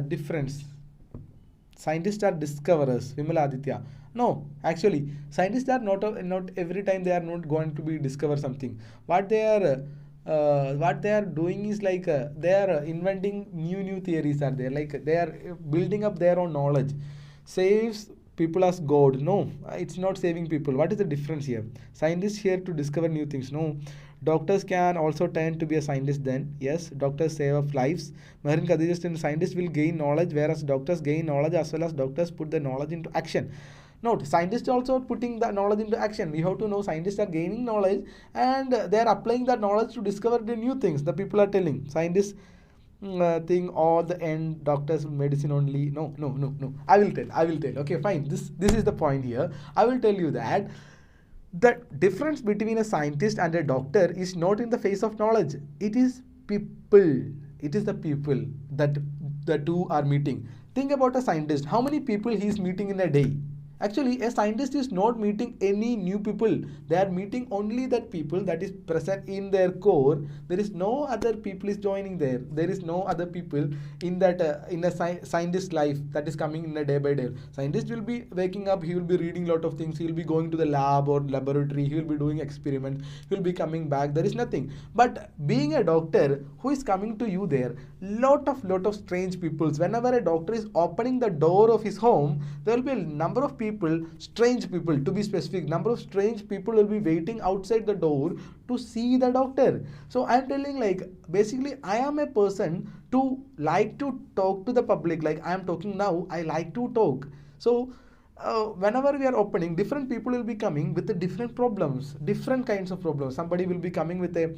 difference? Scientists are discoverers, Vimala Aditya. No, actually, scientists are not every time they are not going to be discover something. What they are doing is like they are inventing new theories are there. Like they are building up their own knowledge. Saves people as God. No, it's not saving people. What is the difference here? Scientists here to discover new things. No, doctors can also tend to be a scientist then. Yes, doctors save up lives. Marin Kadija said scientists will gain knowledge, whereas doctors gain knowledge as well as doctors put the knowledge into action. Note, scientists also putting the knowledge into action. We have to know scientists are gaining knowledge and they are applying that knowledge to discover the new things the people are telling. Scientists think all the end doctors medicine only. No. I will tell. Okay, fine. This is the point here. I will tell you that the difference between a scientist and a doctor is not in the face of knowledge. It is people. It is the people that the two are meeting. Think about a scientist. How many people he is meeting in a day? Actually, a scientist is not meeting any new people. They are meeting only that people that is present in their core. There is no other people is joining there. There is no other people in that in a scientist life that is coming in a day by day. Scientist will be waking up. He will be reading lot of things. He will be going to the lab or laboratory. He will be doing experiments. He will be coming back. There is nothing. But being a doctor, who is coming to you there? Lot of strange peoples. Whenever a doctor is opening the door of his home, there will be a number of people, strange people to be specific, number of strange people will be waiting outside the door to see the doctor. So I am telling, like, basically I am a person to like to talk to the public. Like I am talking now, I like to talk. So whenever we are opening, different people will be coming with the different problems, different kinds of problems. Somebody will be coming with a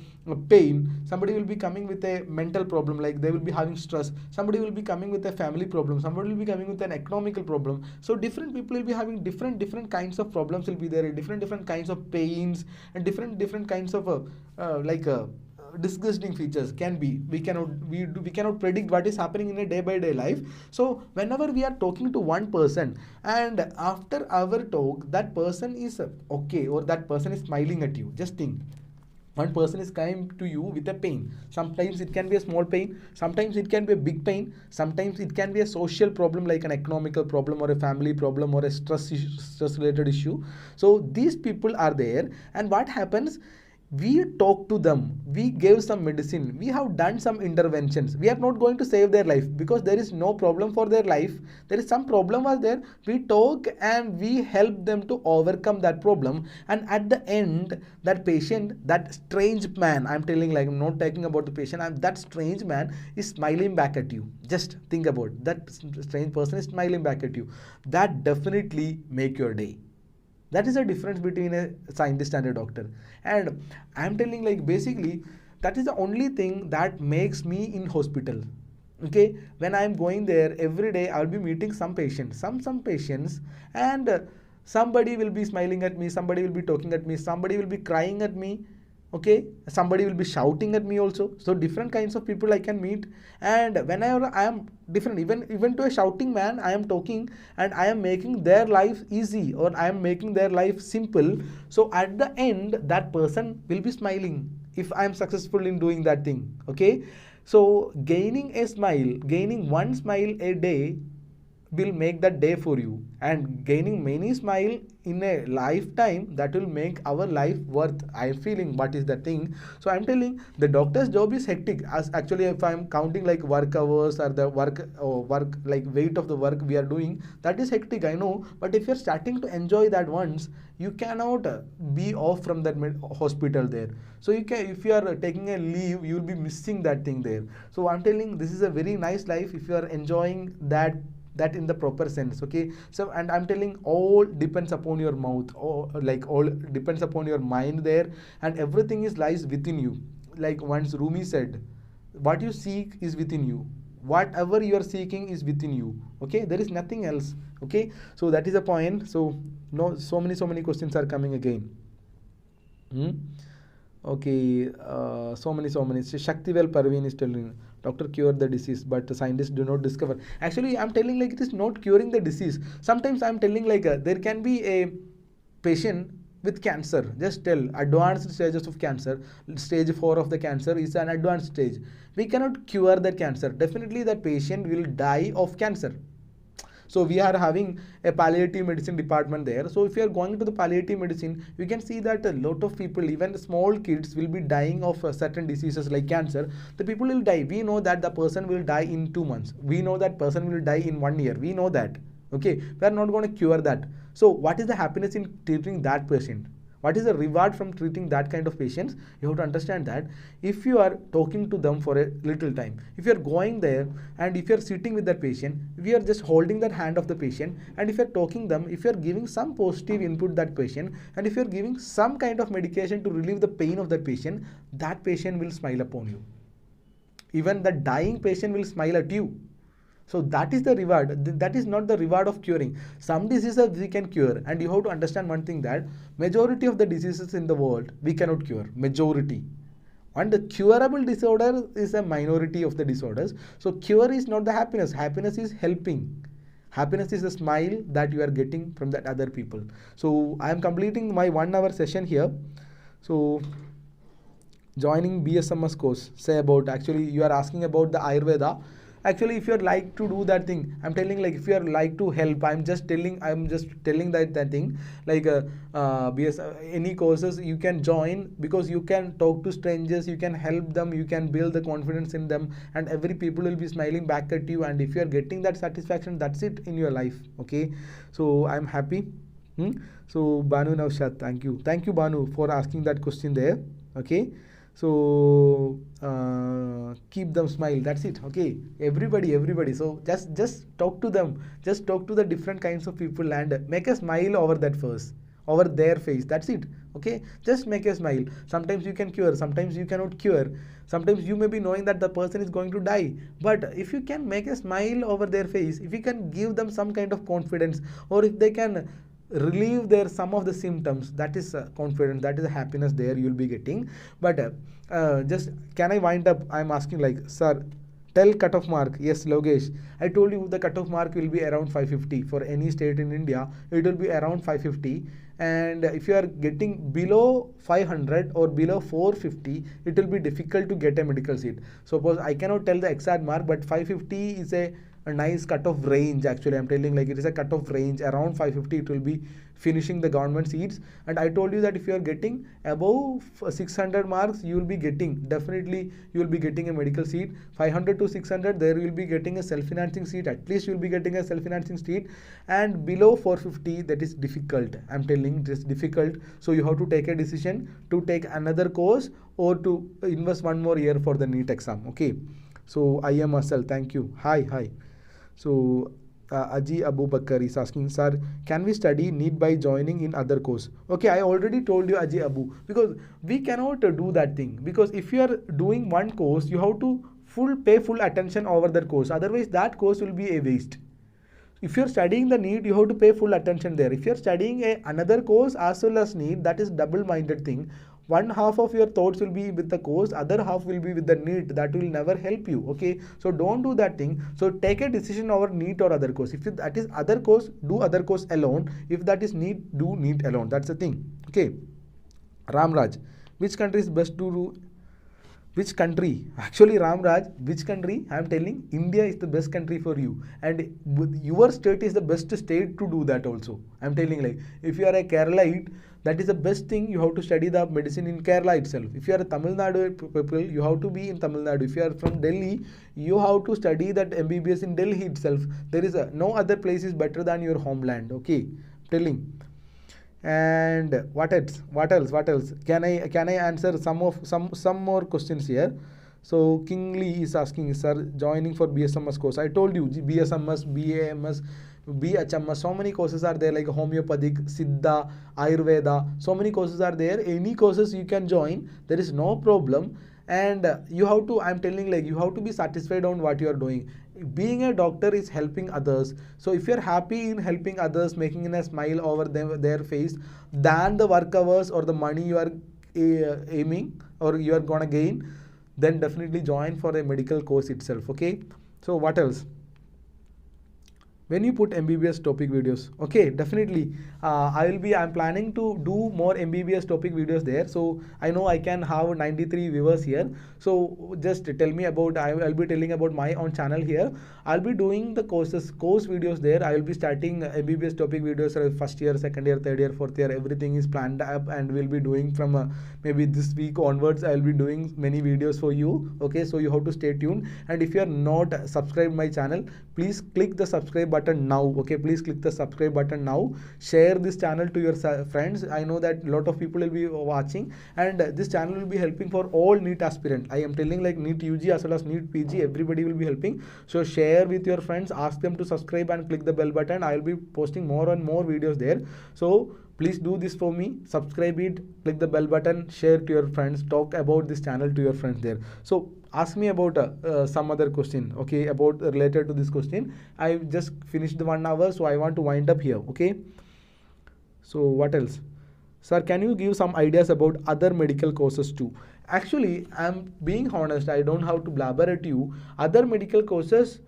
pain, somebody will be coming with a mental problem, like they will be having stress, somebody will be coming with a family problem, somebody will be coming with an economical problem. So different people will be having different kinds of problems will be there, different kinds of pains, and different kinds of disgusting features can be. We cannot predict what is happening in a day by day life. So whenever we are talking to one person, and after our talk that person is okay, or that person is smiling at you, just think, one person is coming to you with a pain. Sometimes it can be a small pain, sometimes it can be a big pain, sometimes it can be a social problem like an economical problem or a family problem or a stress related issue. So these people are there, and what happens, we talk to them, we gave some medicine, we have done some interventions. We are not going to save their life because there is no problem for their life. There is some problem was there. We talk and we help them to overcome that problem. And at the end, that patient, that strange man, I'm telling, like, I'm not talking about the patient, that strange man is smiling back at you. Just think about that strange person is smiling back at you. That definitely make your day. That is the difference between a scientist and a doctor. And I'm telling, like, basically that is the only thing that makes me in hospital. Okay, when I'm going there every day, I'll be meeting some patients, some patients, and somebody will be smiling at me, somebody will be talking at me, somebody will be crying at me. Okay, somebody will be shouting at me also. So different kinds of people I can meet. And whenever I am different, even to a shouting man, I am talking and I am making their life easy, or I am making their life simple. So at the end, that person will be smiling if I am successful in doing that thing. Okay, so gaining a smile, gaining one smile a day will make that day for you, and gaining many smile in a lifetime, that will make our life worth. I'm feeling what is the thing. So I'm telling, the doctor's job is hectic, as actually if I'm counting like work hours or the work like weight of the work we are doing, that is hectic, I know. But if you're starting to enjoy that once, you cannot be off from that hospital there. So you can, if you are taking a leave, you will be missing that thing there. So I'm telling, this is a very nice life if you are enjoying that in the proper sense. Okay, so, and I'm telling, all depends upon your mouth, or like all depends upon your mind there, and everything is lies within you. Like once Rumi said, what you seek is within you, whatever you are seeking is within you. Okay, there is nothing else. Okay, so that is the point. So no, so many questions are coming again. Okay, so many. So Shaktivel Parveen is telling, doctor cure the disease, but the scientists do not discover. Actually, I'm telling, like, it is not curing the disease. Sometimes I'm telling, like, there can be a patient with cancer. Just tell advanced stages of cancer. Stage 4 of the cancer is an advanced stage. We cannot cure that cancer. Definitely, that patient will die of cancer. So we are having a palliative medicine department there. So if you are going to the palliative medicine, you can see that a lot of people, even small kids, will be dying of certain diseases like cancer. The people will die. We know that the person will die in 2 months. We know that person will die in 1 year. We know that. Okay, we are not going to cure that. So what is the happiness in treating that patient? What is the reward from treating that kind of patients? You have to understand that if you are talking to them for a little time, if you are going there and if you are sitting with that patient, we are just holding that hand of the patient, and if you are talking them, if you are giving some positive input that patient, and if you are giving some kind of medication to relieve the pain of that patient will smile upon you. Even the dying patient will smile at you. So that is the reward. That is not the reward of curing. Some diseases we can cure, and you have to understand one thing, that majority of the diseases in the world we cannot cure. Majority. And the curable disorder is a minority of the disorders. So cure is not the happiness. Happiness is helping. Happiness is the smile that you are getting from that other people. So I am completing my 1 hour session here. So joining BSMS course, say about, actually you are asking about the Ayurveda. Actually, if you're like to do that thing, I'm telling, like, if you're like to help, I'm just telling that thing, like any courses you can join, because you can talk to strangers, you can help them, you can build the confidence in them, and every people will be smiling back at you, and if you're getting that satisfaction, that's it in your life. Okay, so I'm happy. So Banu Naushad, thank you Banu for asking that question there. Okay, so keep them smile, that's it. Okay, everybody, so just talk to them, just talk to the different kinds of people and make a smile over that face, over their face, that's it. Okay, just make a smile. Sometimes you can cure, sometimes you cannot cure, sometimes you may be knowing that the person is going to die, but if you can make a smile over their face, if you can give them some kind of confidence, or if they can relieve their some of the symptoms, that is confidence, that is happiness there you will be getting. But just, can I wind up? I'm asking, like, sir, tell cutoff mark. Yes, Logesh, I told you the cutoff mark will be around 550 for any state in India. It will be around 550, and if you are getting below 500 or below 450, it will be difficult to get a medical seat. Suppose I cannot tell the exact mark, but 550 is a a nice cut-off range. Actually, I'm telling, like, it is a cut-off range around 550. It will be finishing the government seats. And I told you that if you are getting above 600 marks, you will be getting, definitely you will be getting a medical seat. 500 to 600, there will be getting a self-financing seat. At least you will be getting a self-financing seat. And below 450, that is difficult. I'm telling, just difficult. So you have to take a decision to take another course or to invest one more year for the NEET exam. Okay. So I am Asal. Thank you. Hi. So Aji Abu Bakar is asking, sir, can we study NEET by joining in other course? Okay, I already told you, Aji Abu, because we cannot do that thing. Because if you are doing one course, you have to pay full attention over that course. Otherwise, that course will be a waste. If you're studying the NEET, you have to pay full attention there. If you're studying another course as well as NEET, that is double-minded thing. One half of your thoughts will be with the course, other half will be with the NEET. That will never help you. Okay, so don't do that thing. So take a decision over NEET or other course. If that is other course, do other course alone. If that is NEET, do NEET alone. That's the thing. Okay. Ramraj, which country is best to do? Which country? Actually, Ramraj, which country? I am telling, India is the best country for you. And your state is the best state to do that also. I am telling, like, if you are a Keralaite, that is the best thing. You have to study the medicine in Kerala itself. If you are a Tamil Nadu people, you have to be in Tamil Nadu. If you are from Delhi, you have to study that MBBS in Delhi itself. There is no other place is better than your homeland. Okay, telling. And what else? Can I answer some more questions here? So Kingsley is asking, sir, joining for BSMS course. I told you, BSMS, BAMS, BHMS, so many courses are there, like homeopathic, Siddha, Ayurveda, so many courses are there. Any courses you can join, there is no problem. And you have to, I'm telling, like, you have to be satisfied on what you are doing. Being a doctor is helping others. So if you're happy in helping others, making a smile over their face, than the work hours or the money you are aiming or you are gonna gain, then definitely join for a medical course itself. Okay. So what else? When you put MBBS topic videos, okay, definitely I'm planning to do more MBBS topic videos there. So I know I can have 93 viewers here. So just tell me about, I'll be telling about my own channel here. I'll be doing the course videos there. I will be starting MBBS topic videos first year, second year, third year, fourth year. Everything is planned up and we'll be doing from maybe this week onwards. I'll be doing many videos for you. Okay, so you have to stay tuned. And if you are not subscribed my channel, please click the subscribe button now. Okay, please click the subscribe button now. Share this channel to your friends. I know that a lot of people will be watching, and this channel will be helping for all NEET aspirant. I am telling, like, NEET UG as well as NEET PG, everybody will be helping. So share with your friends, ask them to subscribe and click the bell button. I will be posting more and more videos there. So please do this for me, subscribe it, click the bell button, share to your friends, talk about this channel to your friends there. So ask me about some other question, okay, about related to this question. I just finished the 1 hour, so I want to wind up here. Okay, so what else? Sir, can you give some ideas about other medical courses too? Actually, I'm being honest, I don't have to blabber at you. Other medical courses,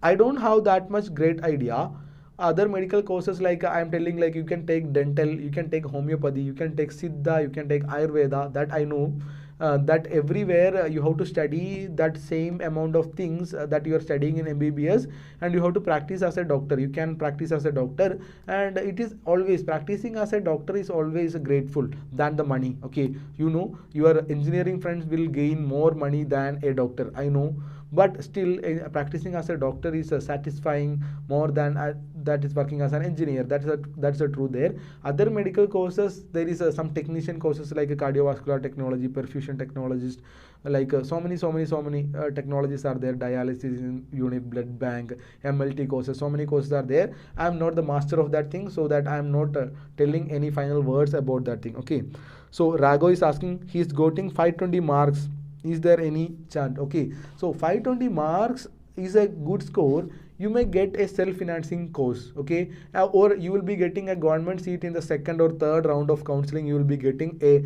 I don't have that much great idea. Other medical courses, like I'm telling, like, you can take dental, you can take homeopathy, you can take Siddha, you can take Ayurveda, that I know. That everywhere you have to study that same amount of things that you are studying in MBBS, and you have to practice as a doctor. You can practice as a doctor, and it is always, practicing as a doctor is always grateful than the money. Okay, you know, your engineering friends will gain more money than a doctor, I know, but still practicing as a doctor is satisfying more than that is working as an engineer. That's the truth there. Other medical courses, there is some technician courses like a cardiovascular technology, perfusion technologist, like so many technologies are there. Dialysis unit, blood bank, MLT courses, so many courses are there. I am not the master of that thing, so that I am not telling any final words about that thing. Okay, so Rago is asking, he's getting 520 marks. Is there any chance? Okay, so 520 marks is a good score. You may get a self-financing course, okay, or you will be getting a government seat in the second or third round of counseling. You will be getting a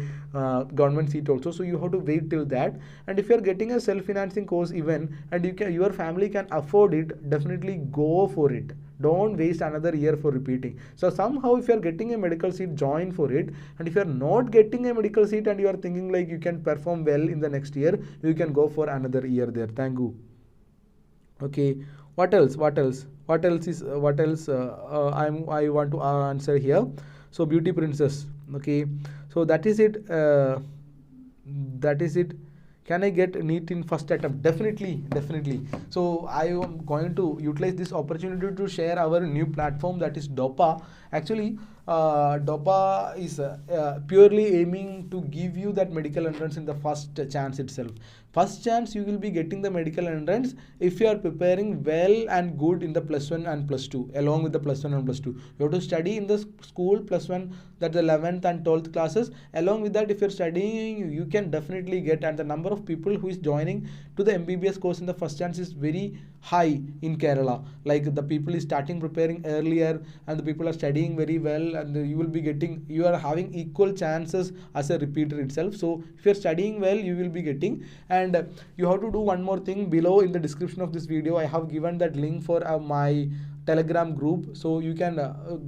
government seat also, so you have to wait till that. And if you are getting a self-financing course even, and your family can afford it, definitely go for it. Don't waste another year for repeating. So somehow, if you are getting a medical seat, join for it. And if you are not getting a medical seat and you are thinking like you can perform well in the next year, you can go for another year there. Thank you. Okay, What else? What else? What else is what else? I want to answer here. So beauty princess. Okay. So that is it. That is it. Can I get NEET in first attempt? Definitely, definitely. So I am going to utilize this opportunity to share our new platform, that is DOPA. Actually, DOPA is purely aiming to give you that medical entrance in the first chance itself. First chance you will be getting the medical entrance if you are preparing well and good in the plus one and plus two, along with the plus one and plus two. You have to study in the school plus one, that the 11th and 12th classes. Along with that, if you're studying, you can definitely get, and the number of people who is joining to the MBBS course in the first chance is very high in Kerala. Like the people is starting preparing earlier, and the people are studying very well, and you will be getting, you are having equal chances as a repeater itself. So if you're studying well, you will be getting. And you have to do one more thing. Below in the description of this video, I have given that link for my Telegram group, so you can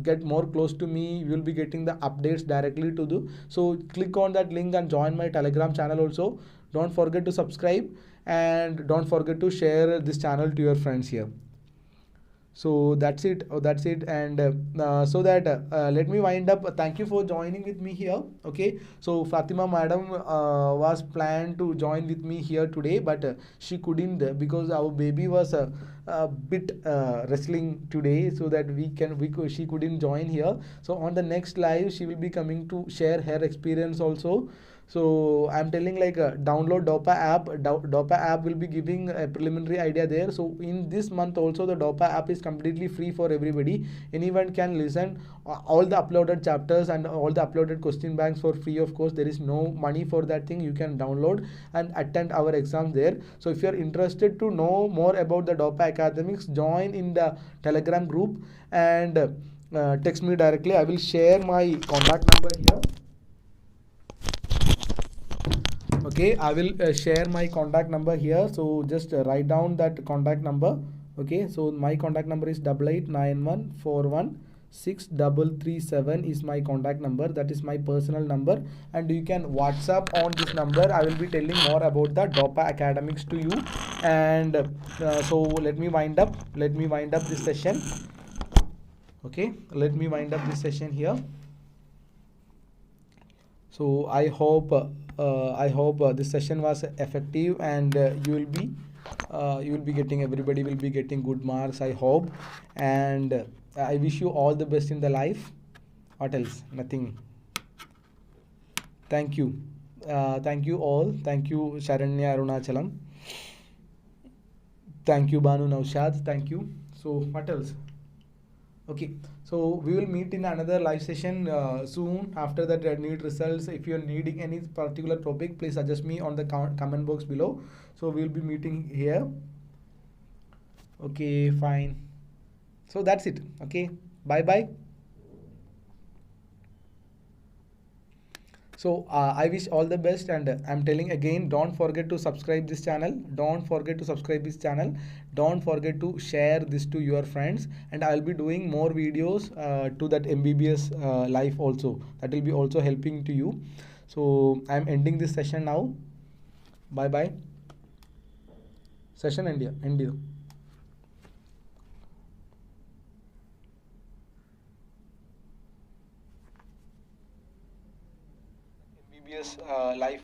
get more close to me. You will be getting the updates directly to do. So click on that link and join my Telegram channel also. Don't forget to subscribe, and don't forget to share this channel to your friends here. So that's it. Oh, that's it. And so that let me wind up. Thank you for joining with me here. Okay. So Fatima madam was planned to join with me here today, but she couldn't because our baby was a bit wrestling today, so that she couldn't join here. So on the next live, she will be coming to share her experience also. So I'm telling, like, download DOPA app. DOPA app will be giving a preliminary idea there. So in this month also, the DOPA app is completely free for everybody. Anyone can listen all the uploaded chapters and all the uploaded question banks for free. Of course, there is no money for that thing. You can download and attend our exams there. So if you are interested to know more about the DOPA academics, join in the Telegram group and text me directly. I will share my contact number here. Okay, I will share my contact number here. So just write down that contact number. Okay, so my contact number is 8891416337 is my contact number. That is my personal number, and you can WhatsApp on this number. I will be telling more about the DOPA academics to you. And so let me wind up. Let me wind up this session. Okay, let me wind up this session here. So I hope this session was effective, and you will be getting, everybody will be getting good marks, I hope. And I wish you all the best in the life. What else? Nothing. Thank you. Thank you all. Thank you Sharanya Arunachalam. Thank you Banu Naushad. Thank you. So what else? Okay, so we will meet in another live session soon after that NEET results. If you are needing any particular topic, please suggest me on the comment box below. So we will be meeting here. Okay, fine. So that's it. Okay, bye bye. So I wish all the best, and I'm telling again, don't forget to subscribe this channel. Don't forget to subscribe this channel. Don't forget to share this to your friends, and I'll be doing more videos to that MBBS life also. That will be also helping to you. So I'm ending this session now. Bye bye. Session India. India. MBBS life.